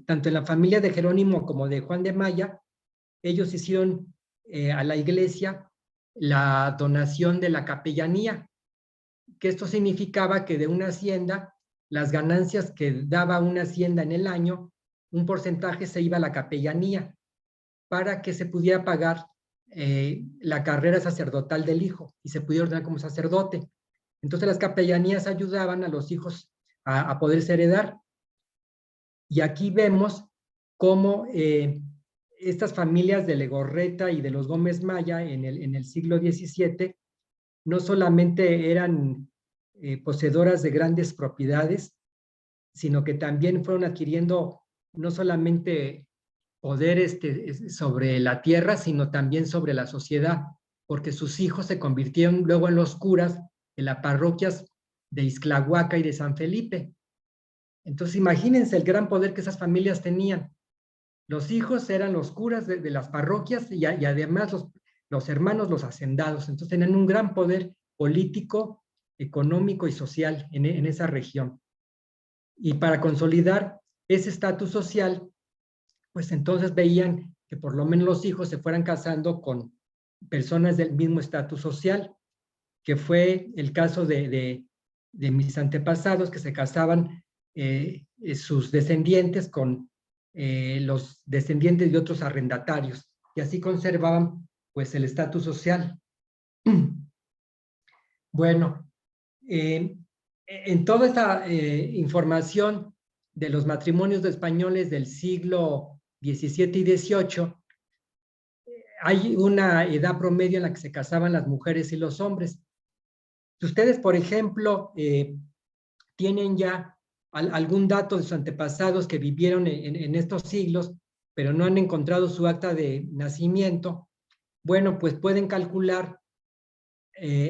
tanto en la familia de Jerónimo como de Juan de Maya, ellos hicieron a la iglesia la donación de la capellanía, que esto significaba que de una hacienda, las ganancias que daba una hacienda en el año, un porcentaje se iba a la capellanía, para que se pudiera pagar la carrera sacerdotal del hijo y se pudiera ordenar como sacerdote. Entonces las capellanías ayudaban a los hijos a poderse heredar. Y aquí vemos cómo estas familias de Legorreta y de los Gómez Maya en el siglo XVII no solamente eran poseedoras de grandes propiedades, sino que también fueron adquiriendo no solamente poder sobre la tierra, sino también sobre la sociedad, porque sus hijos se convirtieron luego en los curas de las parroquias de Ixtlahuaca y de San Felipe. Entonces imagínense el gran poder que esas familias tenían. Los hijos eran los curas de las parroquias y además los hermanos, los hacendados. Entonces tenían un gran poder político, económico y social en esa región. Y para consolidar ese estatus social, pues entonces veían que por lo menos los hijos se fueran casando con personas del mismo estatus social, que fue el caso de mis antepasados, que se casaban sus descendientes con los descendientes de otros arrendatarios, y así conservaban pues el estatus social. Bueno, en toda esta información de los matrimonios de españoles del siglo XVII y XVIII, hay una edad promedio en la que se casaban las mujeres y los hombres. Si ustedes, por ejemplo, tienen ya algún dato de sus antepasados que vivieron en estos siglos, pero no han encontrado su acta de nacimiento, bueno, pues pueden calcular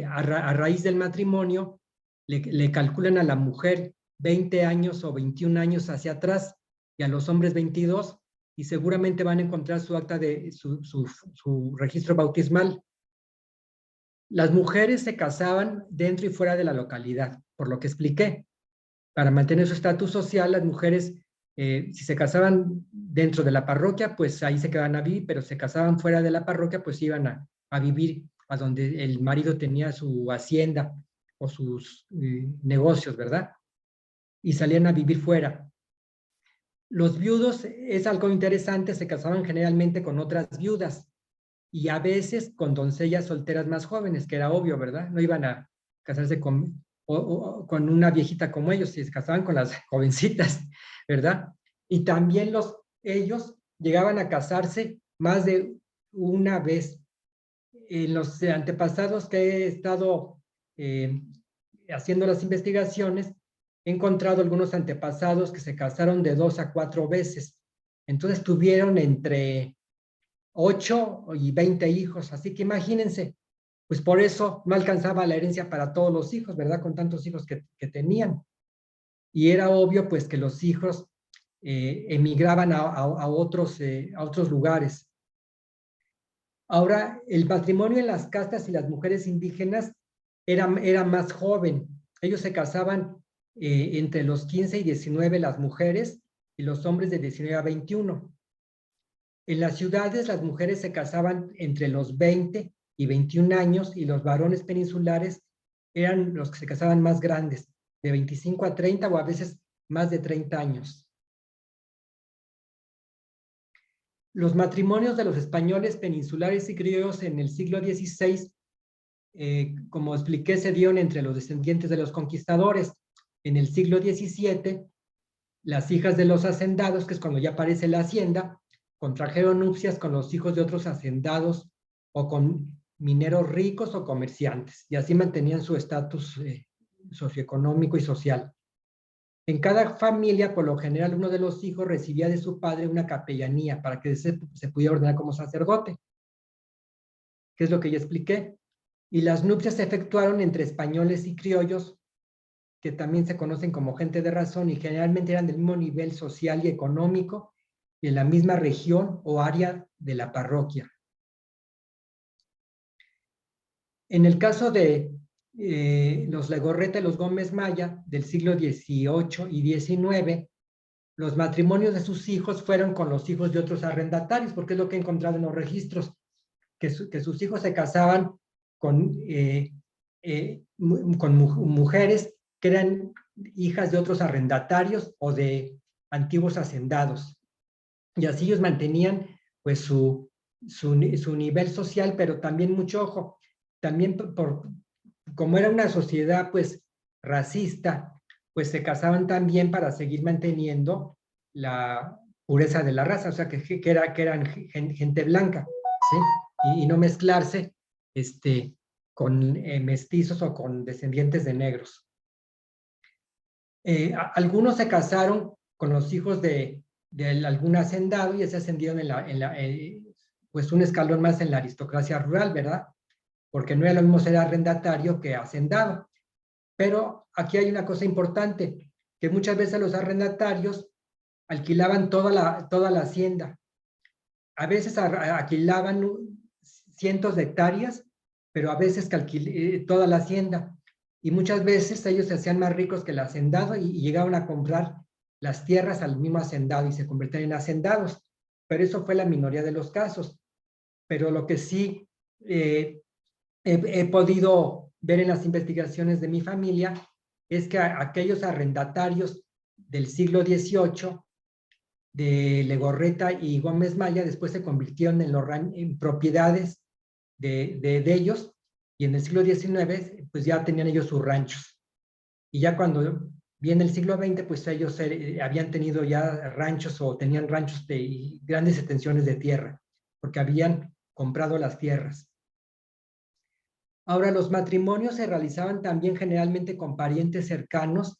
a raíz del matrimonio, le calculan a la mujer 20 años o 21 años hacia atrás y a los hombres 22, y seguramente van a encontrar su acta de su registro bautismal. Las mujeres se casaban dentro y fuera de la localidad, por lo que expliqué. Para mantener su estatus social, las mujeres, si se casaban dentro de la parroquia, pues ahí se quedaban a vivir, pero si se casaban fuera de la parroquia, pues iban a vivir a donde el marido tenía su hacienda o sus negocios, ¿verdad? Y salían a vivir fuera. Los viudos, es algo interesante, se casaban generalmente con otras viudas y a veces con doncellas solteras más jóvenes, que era obvio, ¿verdad? No iban a casarse con una viejita como ellos, se casaban con las jovencitas, ¿verdad? Y también ellos llegaban a casarse más de una vez. En los antepasados que he estado haciendo las investigaciones, he encontrado algunos antepasados que se casaron de 2 a 4 veces. Entonces tuvieron entre 8 y 20 hijos. Así que imagínense, pues por eso no alcanzaba la herencia para todos los hijos, ¿verdad? Con tantos hijos que tenían. Y era obvio, pues, que los hijos emigraban a otros lugares. Ahora, el matrimonio en las castas y las mujeres indígenas era más joven. Ellos se casaban entre los 15 y 19 las mujeres y los hombres de 19 a 21. En las ciudades las mujeres se casaban entre los 20 y 21 años y los varones peninsulares eran los que se casaban más grandes, de 25 a 30 o a veces más de 30 años. los matrimonios de los españoles peninsulares y criollos en el siglo XVI, como expliqué, se dieron entre los descendientes de los conquistadores. En el siglo XVII, las hijas de los hacendados, que es cuando ya aparece la hacienda, contrajeron nupcias con los hijos de otros hacendados o con mineros ricos o comerciantes, y así mantenían su estatus socioeconómico y social. En cada familia, por lo general, uno de los hijos recibía de su padre una capellanía para que se pudiera ordenar como sacerdote, que es lo que ya expliqué. Y las nupcias se efectuaron entre españoles y criollos, que también se conocen como gente de razón y generalmente eran del mismo nivel social y económico y en la misma región o área de la parroquia. En el caso de los Legorreta y los Gómez Maya del siglo XVIII y XIX, los matrimonios de sus hijos fueron con los hijos de otros arrendatarios, porque es lo que he encontrado en los registros, que sus hijos se casaban con mujeres que eran hijas de otros arrendatarios o de antiguos hacendados. Y así ellos mantenían pues su nivel social, pero también mucho ojo, también como era una sociedad pues racista, pues se casaban también para seguir manteniendo la pureza de la raza, o sea que eran gente blanca, ¿sí? Y no mezclarse con mestizos o con descendientes de negros. Algunos se casaron con los hijos de algún hacendado y se ascendieron pues un escalón más en la aristocracia rural, ¿verdad? Porque no era lo mismo ser arrendatario que hacendado. Pero aquí hay una cosa importante, que muchas veces los arrendatarios alquilaban toda la hacienda. A veces alquilaban cientos de hectáreas, pero a veces toda la hacienda. Y muchas veces ellos se hacían más ricos que el hacendado y llegaban a comprar las tierras al mismo hacendado y se convertían en hacendados. Pero eso fue la minoría de los casos. Pero lo que sí he podido ver en las investigaciones de mi familia es que aquellos arrendatarios del siglo XVIII de Legorreta y Gómez Maya después se convirtieron en propiedades de ellos, y en el siglo XIX pues ya tenían ellos sus ranchos. Y ya cuando viene el siglo XX, pues ellos habían tenido ya ranchos o tenían ranchos de grandes extensiones de tierra, porque habían comprado las tierras. Ahora, los matrimonios se realizaban también generalmente con parientes cercanos.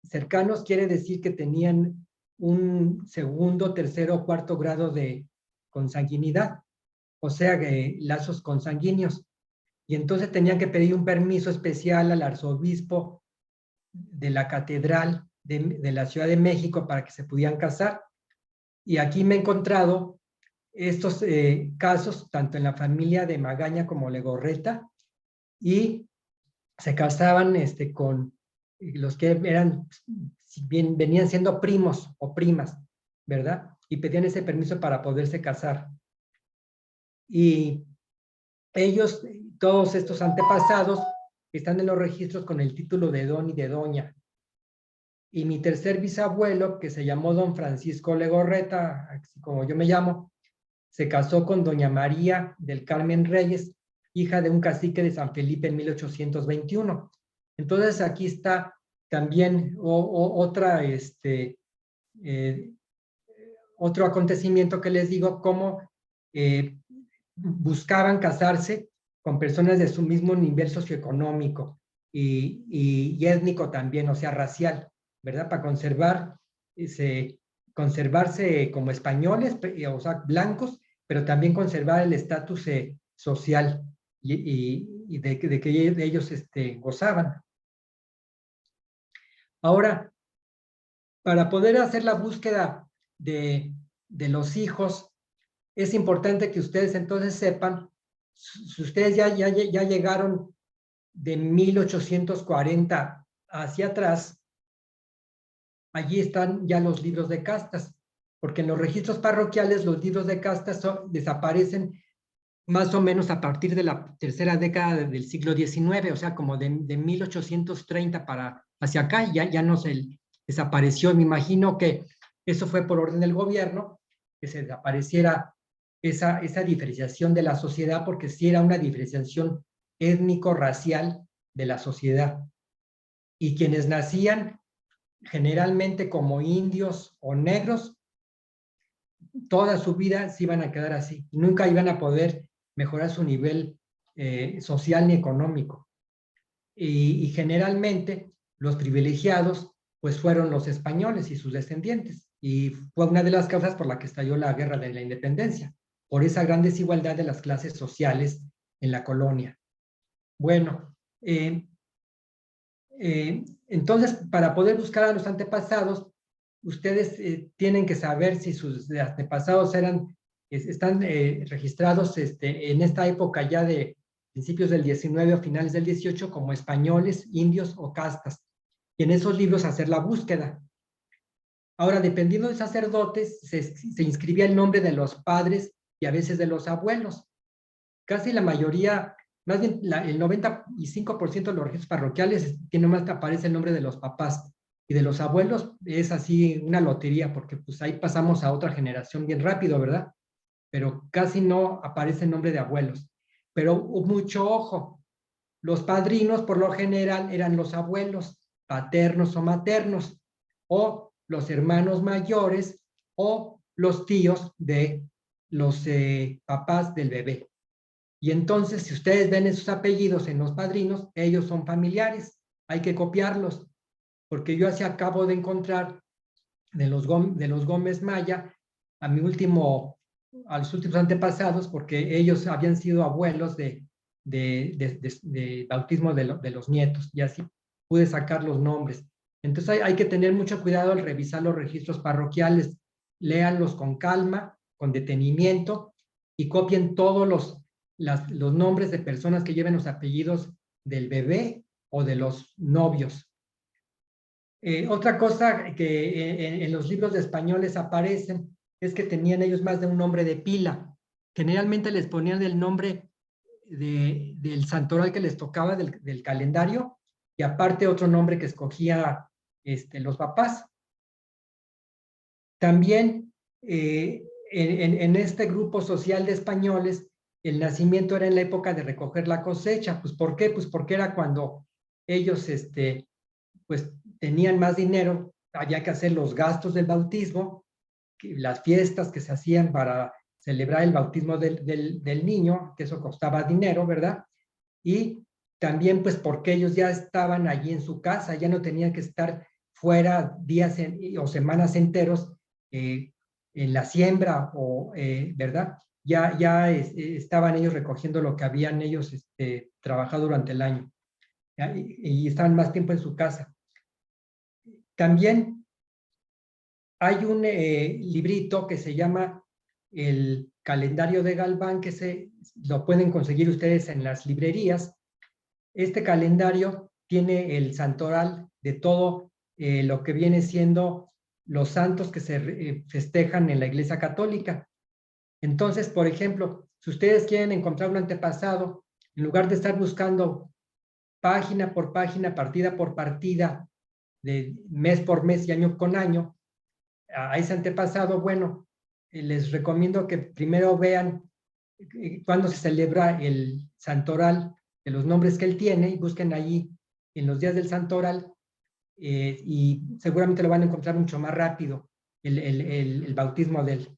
Cercanos quiere decir que tenían un segundo, tercero o cuarto grado de consanguinidad, o sea, lazos consanguíneos. Y entonces tenían que pedir un permiso especial al arzobispo de la catedral de la Ciudad de México para que se pudieran casar. Y aquí me he encontrado estos casos, tanto en la familia de Magaña como Legorreta, y se casaban con los que eran, venían siendo primos o primas, ¿verdad? Y pedían ese permiso para poderse casar. Y ellos, todos estos antepasados, están en los registros con el título de don y de doña. Y mi tercer bisabuelo, que se llamó don Francisco Legorreta, así como yo me llamo, se casó con doña María del Carmen Reyes, hija de un cacique de San Felipe en 1821. Entonces aquí está también otro acontecimiento que les digo, cómo buscaban casarse con personas de su mismo nivel socioeconómico y étnico también, o sea, racial, ¿verdad? Para conservarse como españoles, o sea, blancos, pero también conservar el estatus social y de que ellos gozaban. Ahora, para poder hacer la búsqueda de los hijos, es importante que ustedes entonces sepan, si ustedes ya llegaron de 1840 hacia atrás, allí están ya los libros de castas, porque en los registros parroquiales los libros de castas desaparecen más o menos a partir de la tercera década del siglo XIX, o sea, como de 1830 hacia acá, ya no se desapareció. Me imagino que eso fue por orden del gobierno, que se desapareciera esa diferenciación de la sociedad, porque sí era una diferenciación étnico-racial de la sociedad. Y quienes nacían generalmente como indios o negros, toda su vida se iban a quedar así. Nunca iban a poder mejorar su nivel social ni económico. Y generalmente los privilegiados pues fueron los españoles y sus descendientes. Y fue una de las causas por la que estalló la Guerra de la Independencia, por esa gran desigualdad de las clases sociales en la colonia. Bueno, entonces, para poder buscar a los antepasados, ustedes tienen que saber si sus antepasados están registrados en esta época ya de principios del 19 o finales del 18 como españoles, indios o castas. Y en esos libros hacer la búsqueda. Ahora, dependiendo de sacerdotes, se inscribía el nombre de los padres y a veces de los abuelos. Casi la mayoría, más bien el 95% de los registros parroquiales nomás aparece el nombre de los papás. Y de los abuelos es así una lotería, porque pues ahí pasamos a otra generación bien rápido, ¿verdad? Pero casi no aparece el nombre de abuelos. Pero mucho ojo, los padrinos por lo general eran los abuelos, paternos o maternos, o los hermanos mayores, o los tíos de los papás del bebé. Y entonces, si ustedes ven esos apellidos en los padrinos, ellos son familiares, hay que copiarlos, porque yo así acabo de encontrar de los Gómez Maya a los últimos antepasados, porque ellos habían sido abuelos de bautismo de los nietos, y así pude sacar los nombres. Entonces hay que tener mucho cuidado al revisar los registros parroquiales, léanlos con calma, con detenimiento, y copien todos los nombres de personas que lleven los apellidos del bebé o de los novios. Otra cosa que en los libros de españoles aparecen es que tenían ellos más de un nombre de pila. Generalmente les ponían el nombre del santoral que les tocaba del calendario, y aparte otro nombre que escogía los papás. También en este grupo social de españoles, el nacimiento era en la época de recoger la cosecha. Pues ¿por qué? Pues porque era cuando ellos pues tenían más dinero, había que hacer los gastos del bautismo, las fiestas que se hacían para celebrar el bautismo del niño, que eso costaba dinero, ¿verdad? Y también pues porque ellos ya estaban allí en su casa, ya no tenían que estar fuera días o semanas enteros en la siembra, ¿verdad? Ya estaban ellos recogiendo lo que habían ellos trabajado durante el año, y estaban más tiempo en su casa. También hay un librito que se llama el Calendario de Galván, que lo pueden conseguir ustedes en las librerías. Este calendario tiene el santoral de todo lo que viene siendo los santos que se festejan en la Iglesia Católica. Entonces, por ejemplo, si ustedes quieren encontrar un antepasado, en lugar de estar buscando página por página, partida por partida, de mes por mes y año con año, a ese antepasado, bueno, les recomiendo que primero vean cuándo se celebra el santoral de los nombres que él tiene, y busquen allí en los días del santoral, y seguramente lo van a encontrar mucho más rápido, el bautismo de él.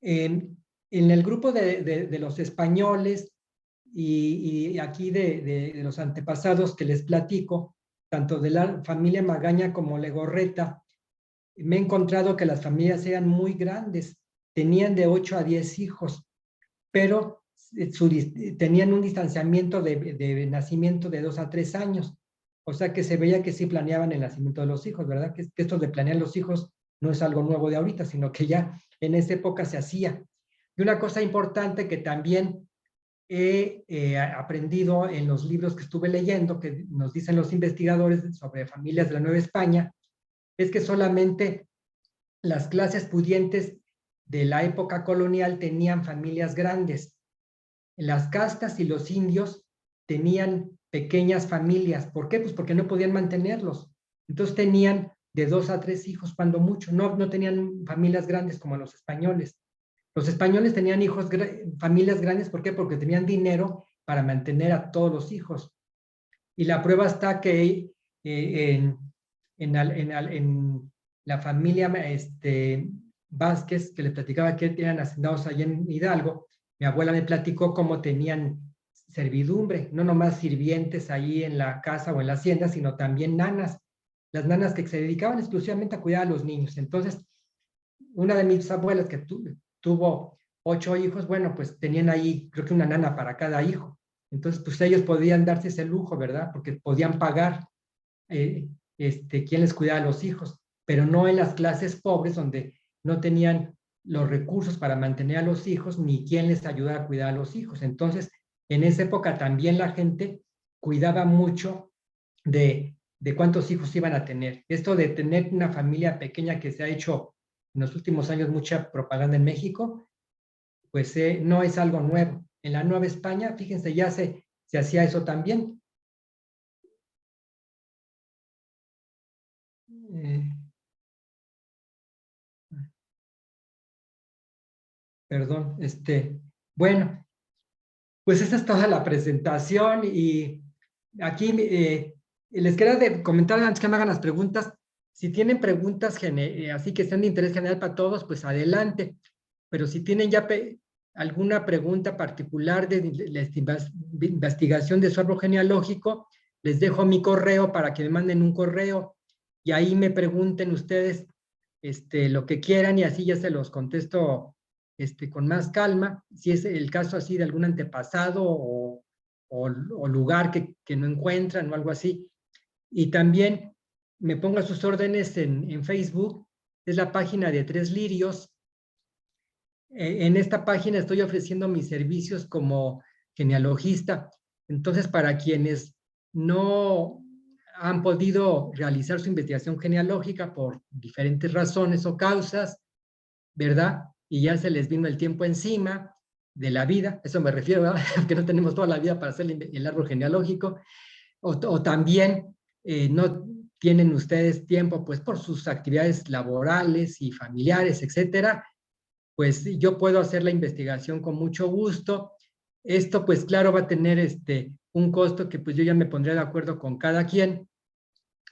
En el grupo de los españoles y aquí de los antepasados que les platico, tanto de la familia Magaña como Legorreta, me he encontrado que las familias eran muy grandes, tenían de 8 a 10 hijos, pero tenían un distanciamiento de nacimiento de 2 a 3 años, o sea que se veía que sí planeaban el nacimiento de los hijos, ¿verdad? Que esto de planear los hijos no es algo nuevo de ahorita, sino que ya en esa época se hacía. Y una cosa importante que también he aprendido en los libros que estuve leyendo, que nos dicen los investigadores sobre familias de la Nueva España, es que solamente las clases pudientes de la época colonial tenían familias grandes. Las castas y los indios tenían pequeñas familias. ¿Por qué? Pues porque no podían mantenerlos. Entonces tenían de 2 a 3 hijos, cuando mucho. No tenían familias grandes como los españoles. Los españoles tenían familias grandes, ¿por qué? Porque tenían dinero para mantener a todos los hijos. Y la prueba está que en la familia Vázquez, que le platicaba que eran hacendados allá en Hidalgo, mi abuela me platicó cómo tenían servidumbre, no nomás sirvientes ahí en la casa o en la hacienda, sino también nanas, las nanas que se dedicaban exclusivamente a cuidar a los niños. Entonces, una de mis abuelas que tuvo 8 hijos, bueno, pues tenían ahí, creo que una nana para cada hijo. Entonces, pues ellos podían darse ese lujo, ¿verdad? Porque podían pagar quién les cuidaba a los hijos, pero no en las clases pobres donde no tenían los recursos para mantener a los hijos, ni quién les ayudaba a cuidar a los hijos. Entonces, en esa época también la gente cuidaba mucho de cuántos hijos iban a tener. Esto de tener una familia pequeña, que se ha hecho en los últimos años mucha propaganda en México, pues no es algo nuevo. En la Nueva España, fíjense, ya se hacía eso también. Perdón, bueno, pues esa es toda la presentación y aquí les quería comentar antes que me hagan las preguntas. Si tienen preguntas así que sean de interés general para todos, pues adelante. Pero si tienen ya alguna pregunta particular de la investigación de su árbol genealógico, les dejo mi correo para que me manden un correo y ahí me pregunten ustedes lo que quieran y así ya se los contesto con más calma. Si es el caso así de algún antepasado o lugar que no encuentran o algo así. Y también me pongo a sus órdenes en Facebook, es la página de Tres Lirios. En esta página estoy ofreciendo mis servicios como genealogista. Entonces, para quienes no han podido realizar su investigación genealógica por diferentes razones o causas, ¿verdad? Y ya se les vino el tiempo encima de la vida, eso me refiero, ¿verdad? Que no tenemos toda la vida para hacer el árbol genealógico, o también no tienen ustedes tiempo, pues por sus actividades laborales y familiares, etcétera, pues yo puedo hacer la investigación con mucho gusto. Esto, pues claro, va a tener un costo que pues yo ya me pondré de acuerdo con cada quien,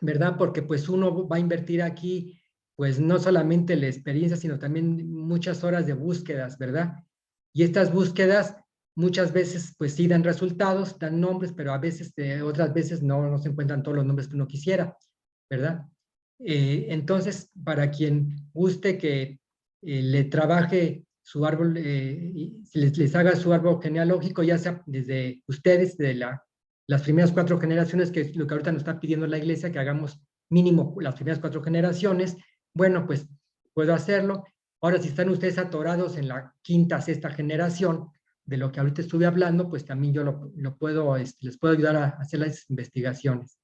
¿verdad? Porque pues uno va a invertir aquí, pues no solamente la experiencia, sino también muchas horas de búsquedas, ¿verdad? Y estas búsquedas muchas veces pues sí dan resultados, dan nombres, pero a veces, otras veces no se encuentran todos los nombres que uno quisiera, ¿verdad? Entonces, para quien guste que le trabaje su árbol, y les haga su árbol genealógico, ya sea desde ustedes, de las primeras 4 generaciones, que es lo que ahorita nos está pidiendo la iglesia, que hagamos mínimo las primeras 4 generaciones, bueno, pues puedo hacerlo. Ahora, si están ustedes atorados en la 5ª, 6ª generación, de lo que ahorita estuve hablando, pues también yo lo puedo, les puedo ayudar a hacer las investigaciones.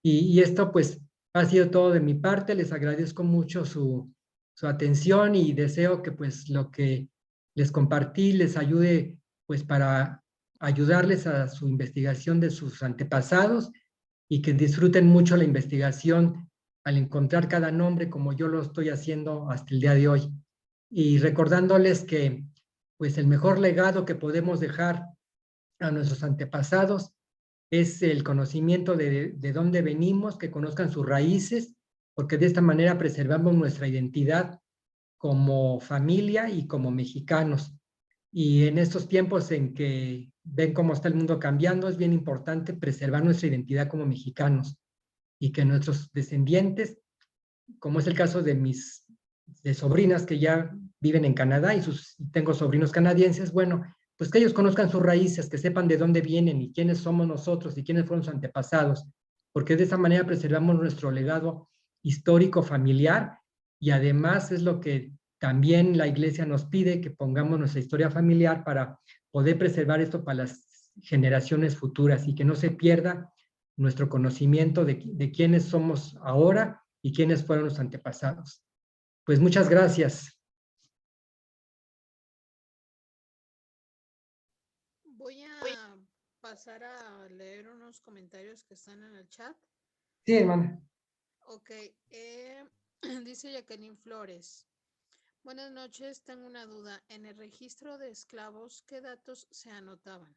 Y esto, pues, ha sido todo de mi parte. Les agradezco mucho su atención y deseo que, pues, lo que les compartí les ayude, pues, para ayudarles a su investigación de sus antepasados y que disfruten mucho la investigación al encontrar cada nombre como yo lo estoy haciendo hasta el día de hoy. Y recordándoles que, pues, el mejor legado que podemos dejar a nuestros antepasados es el conocimiento de dónde venimos, que conozcan sus raíces, porque de esta manera preservamos nuestra identidad como familia y como mexicanos. Y en estos tiempos en que ven cómo está el mundo cambiando, es bien importante preservar nuestra identidad como mexicanos y que nuestros descendientes, como es el caso de mis sobrinas que ya viven en Canadá y tengo sobrinos canadienses, bueno, pues que ellos conozcan sus raíces, que sepan de dónde vienen y quiénes somos nosotros y quiénes fueron sus antepasados, porque de esa manera preservamos nuestro legado histórico familiar y además es lo que también la iglesia nos pide, que pongamos nuestra historia familiar para poder preservar esto para las generaciones futuras y que no se pierda nuestro conocimiento de quiénes somos ahora y quiénes fueron los antepasados. Pues muchas gracias. Voy a pasar a leer unos comentarios que están en el chat. Sí, hermana. Ok, dice Jacqueline Flores. Buenas noches, tengo una duda. En el registro de esclavos, ¿qué datos se anotaban?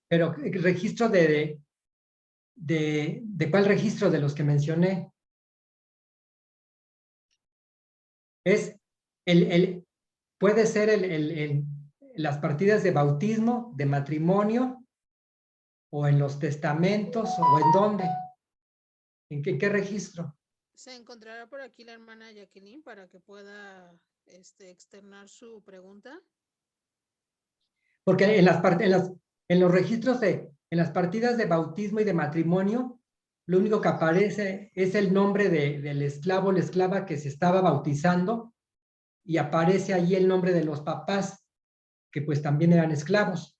Pero el registro ¿de cuál registro de los que mencioné? Es puede ser las partidas de bautismo, de matrimonio, o en los testamentos, o en dónde. ¿En qué registro? Se encontrará por aquí la hermana Jacqueline para que pueda externar su pregunta. Porque en los registros en las partidas de bautismo y de matrimonio, lo único que aparece es el nombre del esclavo o la esclava que se estaba bautizando, y aparece allí el nombre de los papás, que pues también eran esclavos.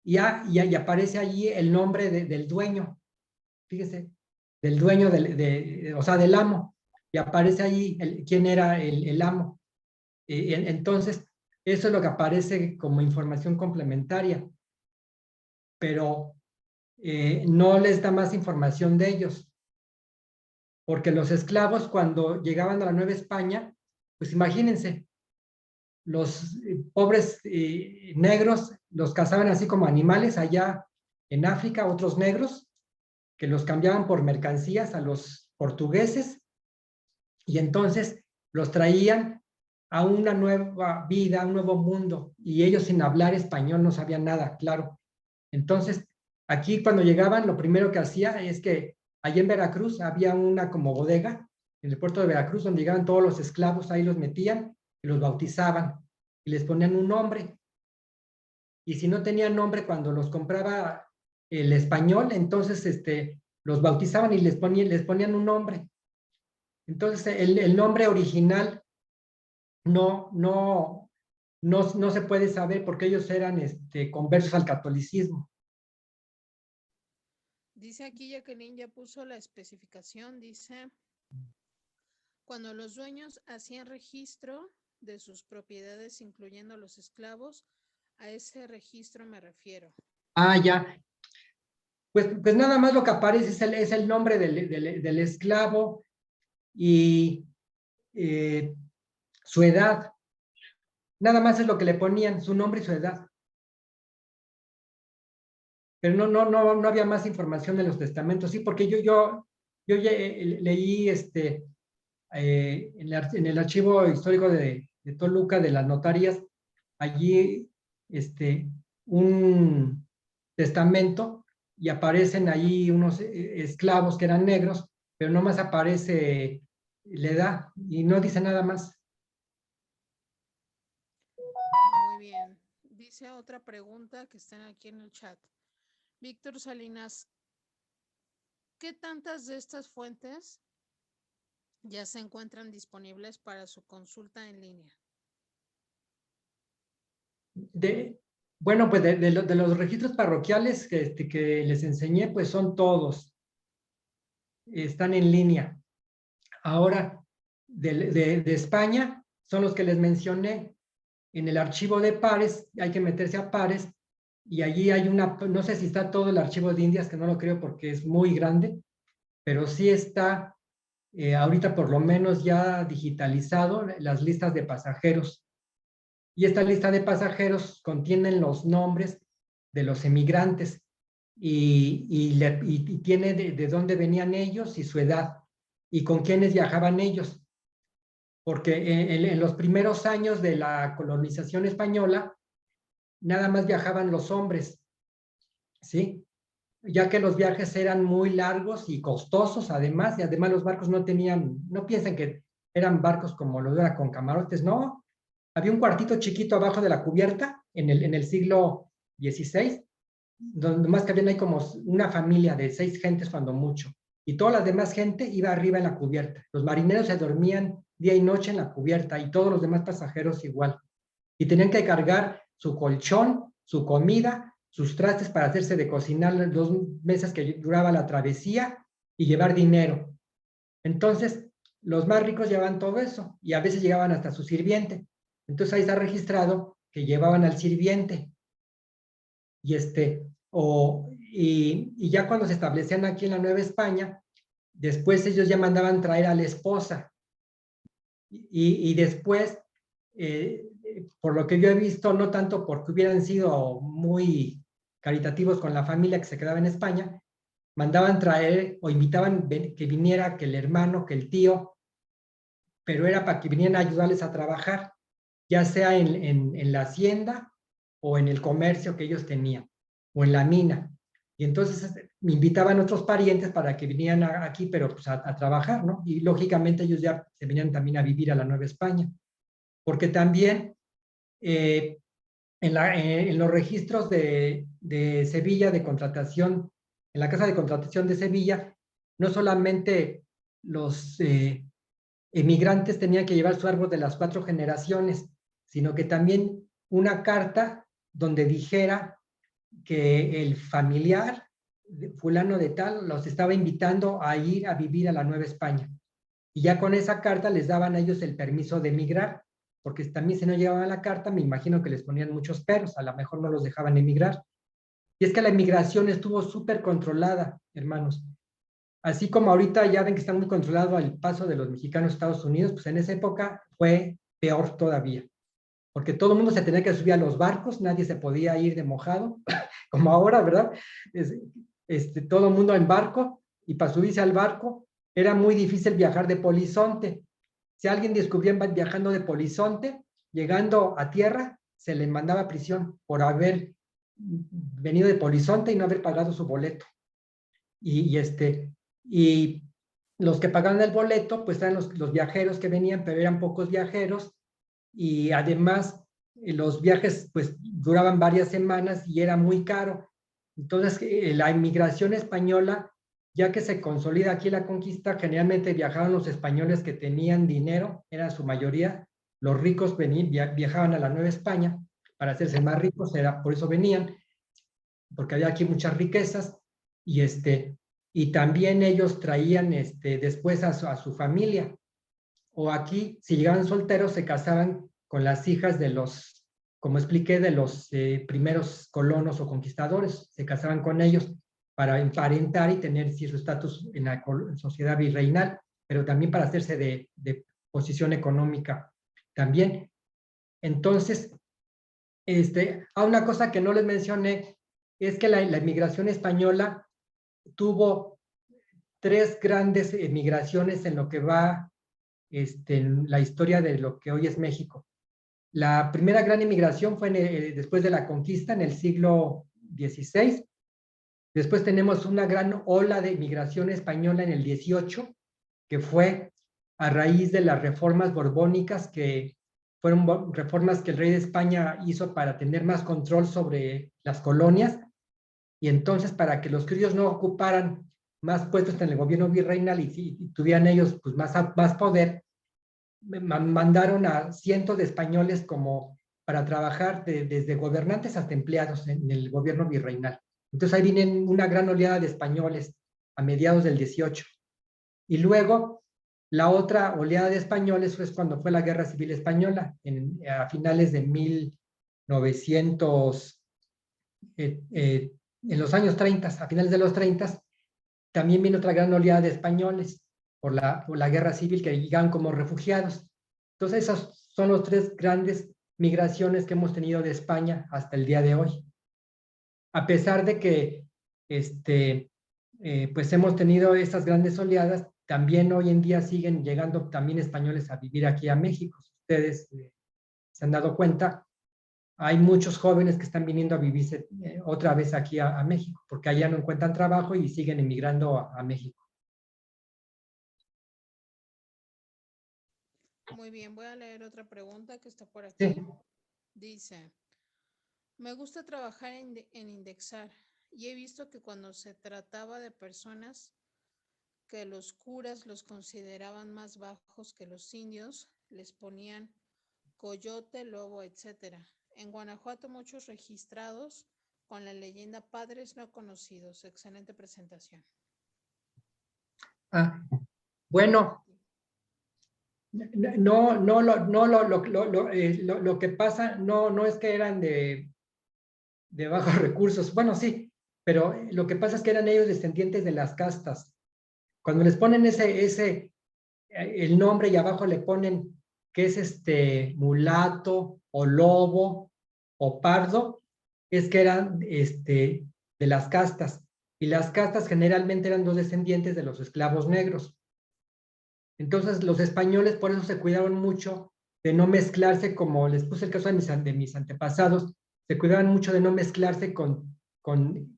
Y aparece allí el nombre del dueño, fíjese, del dueño, o sea, del amo, y aparece allí quién era el amo. Entonces, eso es lo que aparece como información complementaria, pero no les da más información de ellos, porque los esclavos, cuando llegaban a la Nueva España, pues imagínense, los pobres negros los cazaban así como animales allá en África, otros negros que los cambiaban por mercancías a los portugueses, y entonces los traían a una nueva vida, a un nuevo mundo, y ellos sin hablar español no sabían nada, claro. Entonces, aquí cuando llegaban, lo primero que hacía es que allá en Veracruz había una como bodega, en el puerto de Veracruz, donde llegaban todos los esclavos, ahí los metían y los bautizaban y les ponían un nombre. Y si no tenían nombre cuando los compraba el español, entonces los bautizaban y les ponían un nombre. Entonces, el nombre original no se puede saber, porque ellos eran conversos al catolicismo. Dice aquí Jacqueline, ya puso la especificación, dice, cuando los dueños hacían registro de sus propiedades, incluyendo los esclavos, a ese registro me refiero. Ah, ya. Pues nada más lo que aparece es el nombre del esclavo y su edad. Nada más es lo que le ponían, su nombre y su edad. Pero no había más información en los testamentos. Sí, porque yo leí en el archivo histórico de Toluca, de las notarías, allí un testamento, y aparecen ahí unos esclavos que eran negros, pero nomás aparece la edad y no dice nada más. Muy bien. Dice otra pregunta que está aquí en el chat. Víctor Salinas, ¿qué tantas de estas fuentes ya se encuentran disponibles para su consulta en línea? Bueno, pues de los registros parroquiales que les enseñé, pues son todos. Están en línea. Ahora, de España, son los que les mencioné. En el archivo de Pares, hay que meterse a Pares, y allí hay no sé si está todo el archivo de Indias, que no lo creo porque es muy grande, pero sí está ahorita por lo menos ya digitalizado las listas de pasajeros. Y esta lista de pasajeros contienen los nombres de los emigrantes y tiene de dónde venían ellos y su edad y con quiénes viajaban ellos. Porque en los primeros años de la colonización española, nada más viajaban los hombres, ¿sí? Ya que los viajes eran muy largos y costosos, además, y además los barcos no piensen que eran barcos como los de con camarotes, no. Había un cuartito chiquito abajo de la cubierta en el siglo XVI, donde más que habían ahí como una familia de 6 gentes cuando mucho, y toda la demás gente iba arriba en la cubierta. Los marineros se dormían día y noche en la cubierta, y todos los demás pasajeros igual. Y tenían que cargar su colchón, su comida, sus trastes para hacerse de cocinar las 2 meses que duraba la travesía, y llevar dinero. Entonces, los más ricos llevaban todo eso, y a veces llegaban hasta su sirviente. Entonces ahí está registrado que llevaban al sirviente. Y ya cuando se establecían aquí en la Nueva España, Después ellos ya mandaban traer a la esposa. Y después, por lo que yo he visto, no tanto porque hubieran sido muy caritativos con la familia que se quedaba en España, mandaban traer o invitaban que viniera, que el hermano, que el tío, pero era para que vinieran a ayudarles a trabajar, ya sea en la hacienda o en el comercio que ellos tenían, o en la mina. Y entonces me invitaban otros parientes para que vinieran aquí, pero pues a trabajar, ¿no? Y lógicamente ellos ya se venían también a vivir a la Nueva España. Porque también en los registros de Sevilla de contratación, en la Casa de Contratación de Sevilla, no solamente los emigrantes tenían que llevar su árbol de las 4 generaciones, sino que también una carta donde dijera que el familiar fulano de tal los estaba invitando a ir a vivir a la Nueva España. Y ya con esa carta les daban a ellos el permiso de emigrar, porque también si no llevaban la carta, me imagino que les ponían muchos peros, a lo mejor no los dejaban emigrar. Y es que la emigración estuvo súper controlada, hermanos. Así como ahorita ya ven que está muy controlado el paso de los mexicanos a Estados Unidos, pues en esa época fue peor todavía, porque todo el mundo se tenía que subir a los barcos, nadie se podía ir de mojado, como ahora, ¿verdad? Todo el mundo en barco, y para subirse al barco era muy difícil viajar de polizonte. Si alguien descubría viajando de polizonte, llegando a tierra, se le mandaba a prisión por haber venido de polizonte y no haber pagado su boleto. Y los que pagaban el boleto, pues eran los viajeros que venían, pero eran pocos viajeros, y además los viajes pues duraban varias semanas y era muy caro. Entonces la inmigración española, ya que se consolida aquí la conquista, generalmente viajaban los españoles que tenían dinero, era su mayoría. Los ricos viajaban a la Nueva España para hacerse más ricos, por eso venían, porque había aquí muchas riquezas, y también ellos traían después a su familia. O aquí, si llegaban solteros, se casaban con las hijas de los, como expliqué, de los primeros colonos o conquistadores. Se casaban con ellos para emparentar y tener cierto estatus en la sociedad virreinal, pero también para hacerse de posición económica también. Entonces, una cosa que no les mencioné es que la inmigración española tuvo 3 grandes migraciones en lo que va en la historia de lo que hoy es México. La primera gran inmigración fue después de la conquista, en el siglo XVI. Después tenemos una gran ola de inmigración española en el XVIII, que fue a raíz de las reformas borbónicas, que fueron reformas que el rey de España hizo para tener más control sobre las colonias, y entonces para que los criollos no ocuparan más puestos en el gobierno virreinal y tuvieran ellos pues, más poder, mandaron a cientos de españoles como para trabajar desde gobernantes hasta empleados en el gobierno virreinal. Entonces ahí vienen una gran oleada de españoles a mediados del 18. Y luego la otra oleada de españoles fue cuando fue la Guerra Civil Española, a finales de 1900, en los años 30, a finales de los 30, también viene otra gran oleada de españoles por la Guerra Civil que llegan como refugiados. Entonces esas son las 3 grandes migraciones que hemos tenido de España hasta el día de hoy. A pesar de que pues hemos tenido estas grandes oleadas, también hoy en día siguen llegando también españoles a vivir aquí a México. Ustedes se han dado cuenta, hay muchos jóvenes que están viniendo a vivirse otra vez aquí a México, porque allá no encuentran trabajo y siguen emigrando a México. Muy bien, voy a leer otra pregunta que está por aquí. Sí. Dice, me gusta trabajar en indexar y he visto que cuando se trataba de personas que los curas los consideraban más bajos que los indios, les ponían coyote, lobo, etc. En Guanajuato muchos registrados con la leyenda padres no conocidos. Excelente presentación. Bueno, lo que pasa no es que eran de bajos recursos. Bueno, sí, pero lo que pasa es que eran ellos descendientes de las castas. cuando les ponen el nombre y abajo le ponen que es mulato o lobo o pardo, es que eran de las castas. Y las castas generalmente eran los descendientes de los esclavos negros. Entonces los españoles por eso se cuidaban mucho de no mezclarse, como les puse el caso de mis antepasados, se cuidaban mucho de no mezclarse con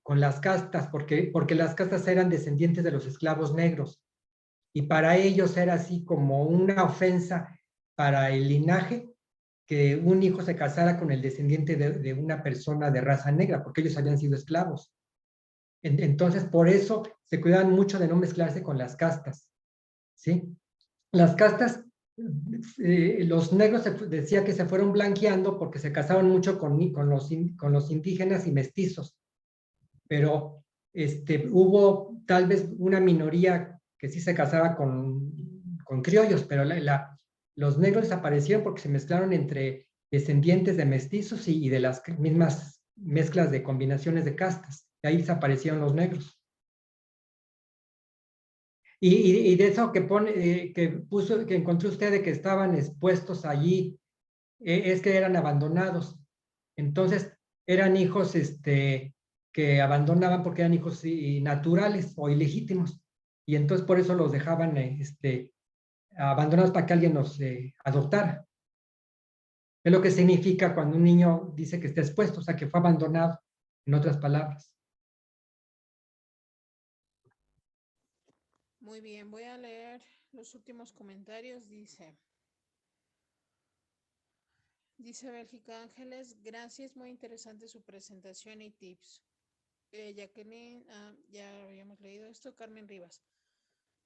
las castas, porque las castas eran descendientes de los esclavos negros. Y para ellos era así como una ofensa para el linaje que un hijo se casara con el descendiente de una persona de raza negra, porque ellos habían sido esclavos. Entonces, por eso se cuidaban mucho de no mezclarse con las castas, ¿sí? Las castas, los negros decía que se fueron blanqueando porque se casaban mucho con los indígenas y mestizos, pero hubo tal vez una minoría que sí se casaba con criollos, pero los negros desaparecieron porque se mezclaron entre descendientes de mestizos y de las mismas mezclas de combinaciones de castas. De ahí desaparecieron los negros. Y de eso que encontró usted de que estaban expuestos allí, es que eran abandonados. Entonces, eran hijos que abandonaban porque eran hijos naturales o ilegítimos. Y entonces por eso los dejaban abandonados para que alguien los adoptara. Es lo que significa cuando un niño dice que está expuesto, o sea, que fue abandonado, en otras palabras. Muy bien, voy a leer los últimos comentarios. Dice Bélgica Ángeles, gracias, muy interesante su presentación y tips. Jacqueline, ya habíamos leído esto. Carmen Rivas,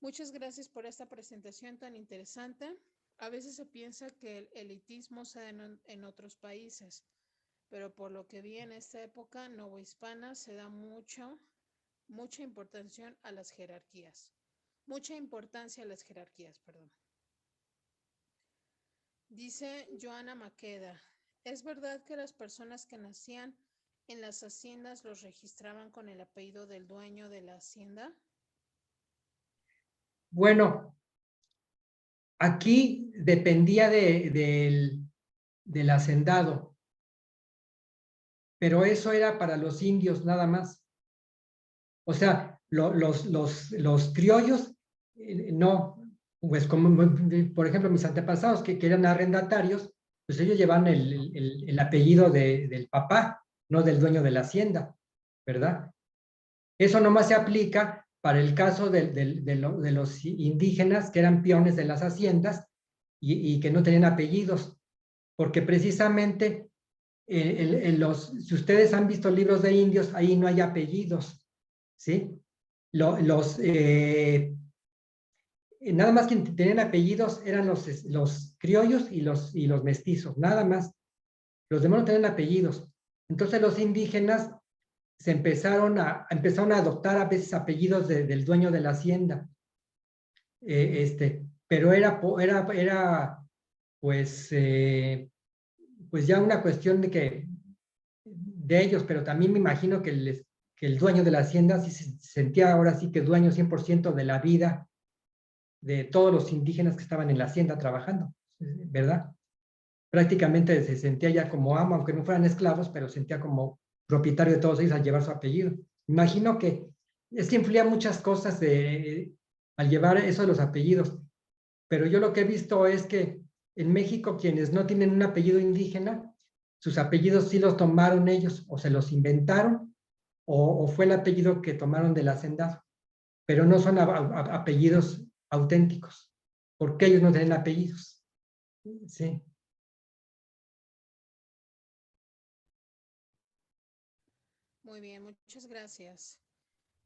muchas gracias por esta presentación tan interesante. A veces se piensa que el elitismo se da en otros países, pero por lo que vi en esta época novohispana se da mucha importancia a las jerarquías. Perdón. Dice Joana Maqueda, ¿es verdad que las personas que nacían en las haciendas los registraban con el apellido del dueño de la hacienda? Bueno, aquí dependía del hacendado, pero eso era para los indios nada más. O sea, los criollos, no, pues como por ejemplo mis antepasados que eran arrendatarios, pues ellos llevan el apellido del papá, no del dueño de la hacienda, ¿verdad? Eso nomás se aplica para el caso de los indígenas que eran peones de las haciendas y que no tenían apellidos, porque precisamente si ustedes han visto libros de indios, ahí no hay apellidos, ¿sí? Nada más quien tenían apellidos eran los criollos y los mestizos, nada más. Los demás no tenían apellidos. Entonces los indígenas empezaron a adoptar a veces apellidos del dueño de la hacienda. Pero era pues ya una cuestión de ellos, pero también me imagino que el dueño de la hacienda sí se sentía ahora sí que dueño 100% de la vida de todos los indígenas que estaban en la hacienda trabajando, ¿verdad? Prácticamente se sentía ya como amo, aunque no fueran esclavos, pero sentía como propietario de todos ellos al llevar su apellido. Imagino que es que influía muchas cosas al llevar eso de los apellidos, pero yo lo que he visto es que en México quienes no tienen un apellido indígena, sus apellidos sí los tomaron ellos, o se los inventaron, o fue el apellido que tomaron del hacendado, pero no son apellidos auténticos, porque ellos no tienen apellidos. Sí. Muy bien, muchas gracias.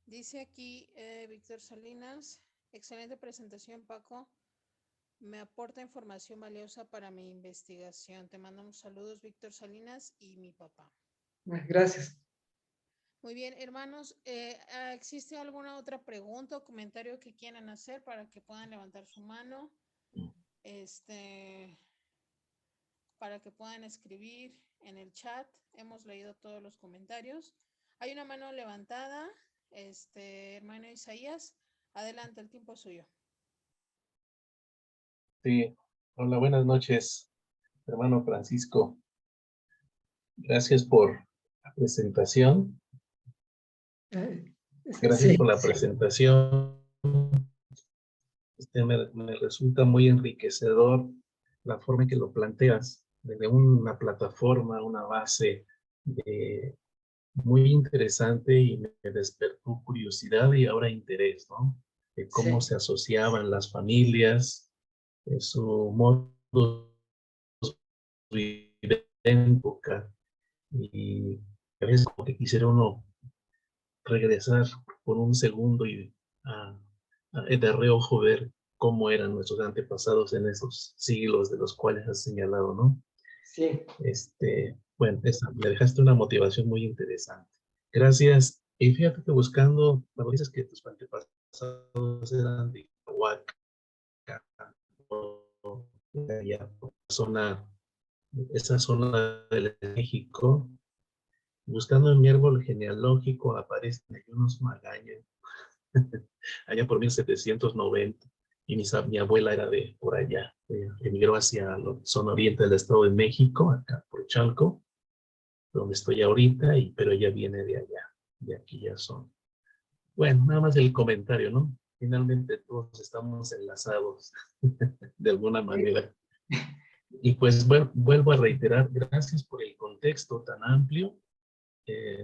Dice aquí Víctor Salinas, excelente presentación, Paco. Me aporta información valiosa para mi investigación. Te mandamos saludos, Víctor Salinas y mi papá. Gracias. Muy bien, hermanos, ¿existe alguna otra pregunta o comentario que quieran hacer para que puedan levantar su mano? Para que puedan escribir en el chat. Hemos leído todos los comentarios. Hay una mano levantada, hermano Isaías. Adelante, el tiempo es suyo. Sí, hola, buenas noches, hermano Francisco. Gracias por la presentación. Gracias Sí, por la presentación. Me resulta muy enriquecedor la forma en que lo planteas, desde una plataforma, una base muy interesante y me despertó curiosidad y ahora interés, ¿no? De cómo sí, se asociaban las familias, de su modo de vivir en época y a veces como que quisiera uno regresar por un segundo y de reojo ver cómo eran nuestros antepasados en esos siglos de los cuales has señalado, ¿no? sí. Bueno, me dejaste una motivación muy interesante. Gracias. Y fíjate que buscando, cuando dices que tus antepasados eran de Oaxaca, o de allá, por esa zona de México, buscando en mi árbol genealógico aparecen ahí unos magañas, allá por 1790, y mi abuela era de por allá, emigró hacia la zona oriente del Estado de México, acá por Chalco, donde estoy ahorita, pero ella viene de allá, de aquí ya son. Bueno, nada más el comentario, ¿no? Finalmente todos estamos enlazados de alguna manera. Y pues bueno, vuelvo a reiterar, gracias por el contexto tan amplio.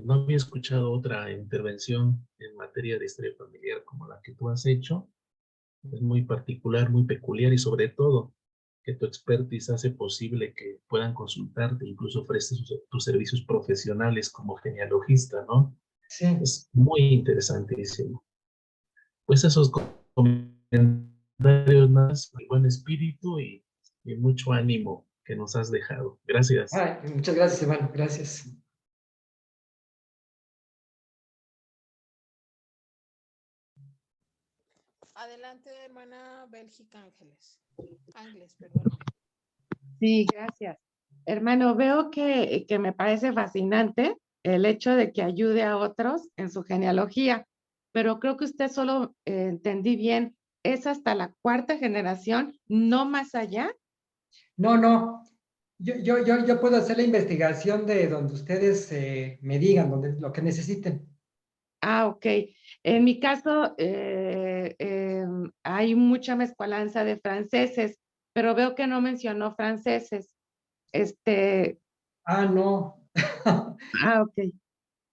No había escuchado otra intervención en materia de historia familiar como la que tú has hecho. Es muy particular, muy peculiar y sobre todo que tu expertise hace posible que puedan consultarte, incluso ofreces tus servicios profesionales como genealogista, ¿no? Sí. Es muy interesantísimo. Pues esos comentarios más, muy buen espíritu y mucho ánimo que nos has dejado. Gracias. Ay, muchas gracias, hermano. Gracias. Adelante, hermana Bélgica Ángeles. Ángeles, perdón. Sí, gracias. Hermano, veo que me parece fascinante el hecho de que ayude a otros en su genealogía, pero creo que usted solo entendí bien, es hasta la 4ª generación, no más allá. No, no. Yo puedo hacer la investigación de donde ustedes me digan, donde, lo que necesiten. Ah, ok. En mi caso, hay mucha mezcolanza de franceses, pero veo que no mencionó franceses. Ah, no. Ok.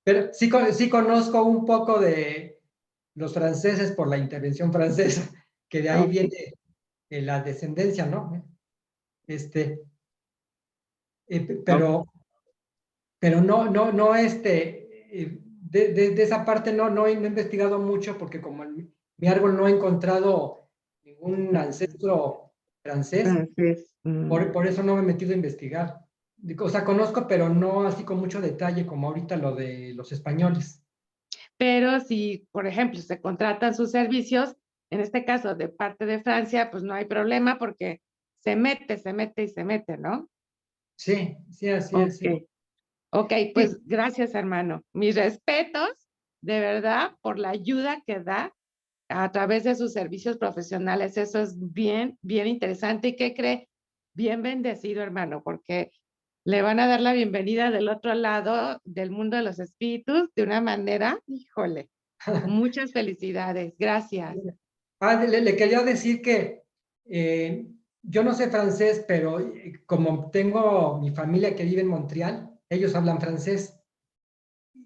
Pero sí conozco un poco de los franceses por la intervención francesa, que de ahí Ok. viene la descendencia, ¿no? Pero no, de esa parte no he investigado mucho porque como en mi árbol no he encontrado ningún ancestro francés, Francés. por eso no me he metido a investigar. O sea, conozco, pero no así con mucho detalle como ahorita lo de los españoles. Pero si, por ejemplo, se contratan sus servicios, en este caso de parte de Francia, pues no hay problema porque se mete y se mete, ¿no? Sí, sí, así es. Sí. Ok, ok, Sí. pues gracias, hermano. Mis respetos, de verdad, por la ayuda que da a través de sus servicios profesionales. Eso es bien, bien interesante. ¿Y qué cree? Bien bendecido, hermano, porque le van a dar la bienvenida del otro lado del mundo de los espíritus de una manera, híjole, muchas felicidades. Gracias. Le quería decir que yo no sé francés, pero como tengo mi familia que vive en Montreal, ellos hablan francés.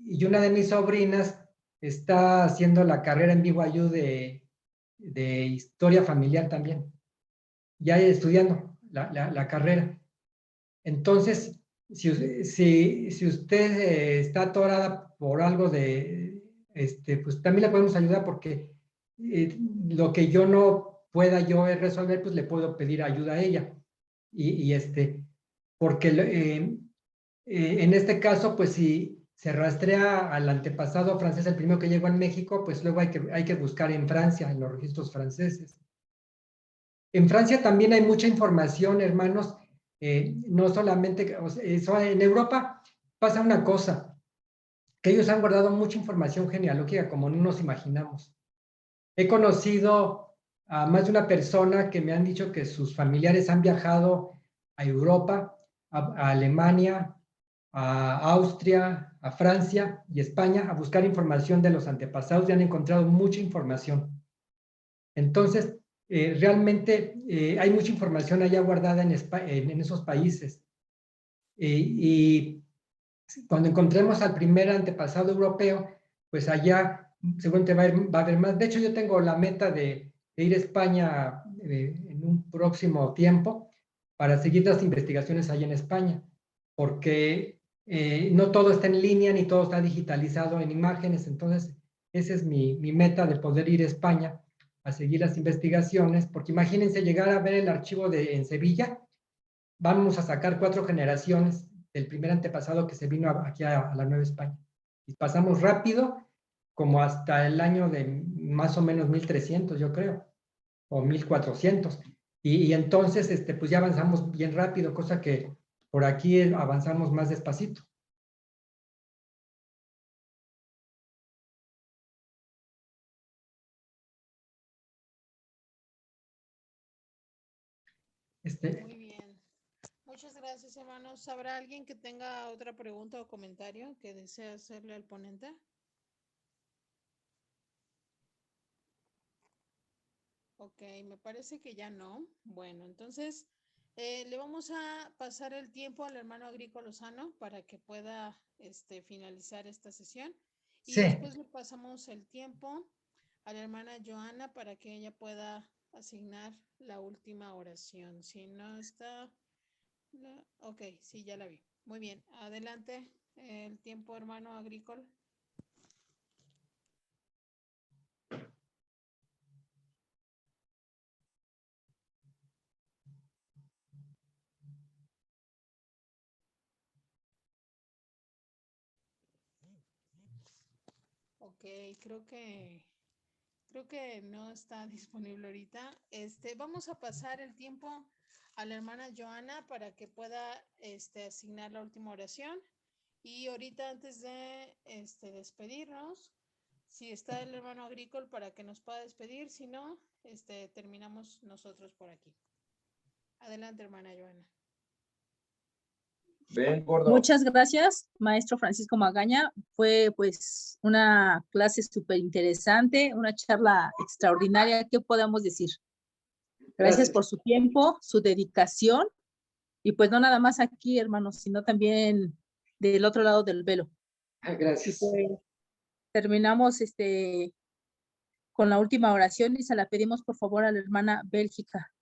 Y una de mis sobrinas está haciendo la carrera en BYU de historia familiar también, ya estudiando la carrera. Entonces, si usted está atorada por algo pues también le podemos ayudar porque lo que yo no pueda yo resolver, pues le puedo pedir ayuda a ella. Porque en este caso, pues si se rastrea al antepasado francés, el primero que llegó en México, pues luego hay que buscar en Francia, en los registros franceses. En Francia también hay mucha información, hermanos, no solamente, en Europa pasa una cosa, que ellos han guardado mucha información genealógica como no nos imaginamos. He conocido a más de una persona que me han dicho que sus familiares han viajado a Europa, a Alemania, a Austria, a Francia y España a buscar información de los antepasados y han encontrado mucha información. Entonces, realmente hay mucha información allá guardada en esos países. Y cuando encontremos al primer antepasado europeo, pues allá seguramente va a haber más. De hecho, yo tengo la meta de ir a España en un próximo tiempo para seguir las investigaciones allá en España, porque no todo está en línea ni todo está digitalizado en imágenes. Entonces, esa es mi meta de poder ir a España a seguir las investigaciones, porque imagínense llegar a ver el archivo en Sevilla. Vamos a sacar 4 generaciones del primer antepasado que se vino aquí a la Nueva España. Y pasamos rápido, como hasta el año de más o menos 1300, yo creo, o 1400. Y entonces, pues ya avanzamos bien rápido, cosa que por aquí avanzamos más despacito. Muy bien. Muchas gracias, hermanos. ¿Habrá alguien que tenga otra pregunta o comentario que desee hacerle al ponente? Ok, me parece que ya no. Bueno, entonces le vamos a pasar el tiempo al hermano Agrico Lozano para que pueda finalizar esta sesión. Y Sí. después le pasamos el tiempo a la hermana Joana para que ella pueda asignar la última oración. Si no está... Ok, sí, ya la vi. Muy bien, adelante el tiempo, hermano Agrícola. Ok, creo que no está disponible ahorita. Vamos a pasar el tiempo a la hermana Joana para que pueda asignar la última oración. Y ahorita antes de despedirnos, si está el hermano Agrícola para que nos pueda despedir, si no, terminamos nosotros por aquí. Adelante, hermana Joana. Ven, gordo. Muchas gracias, maestro Francisco Magaña. Fue pues una clase súper interesante, una charla extraordinaria. ¿Qué podemos decir? Gracias por su tiempo, su dedicación. Y pues no nada más aquí, hermanos, sino también del otro lado del velo. Gracias. Y pues, terminamos con la última oración y se la pedimos por favor a la hermana Bélgica.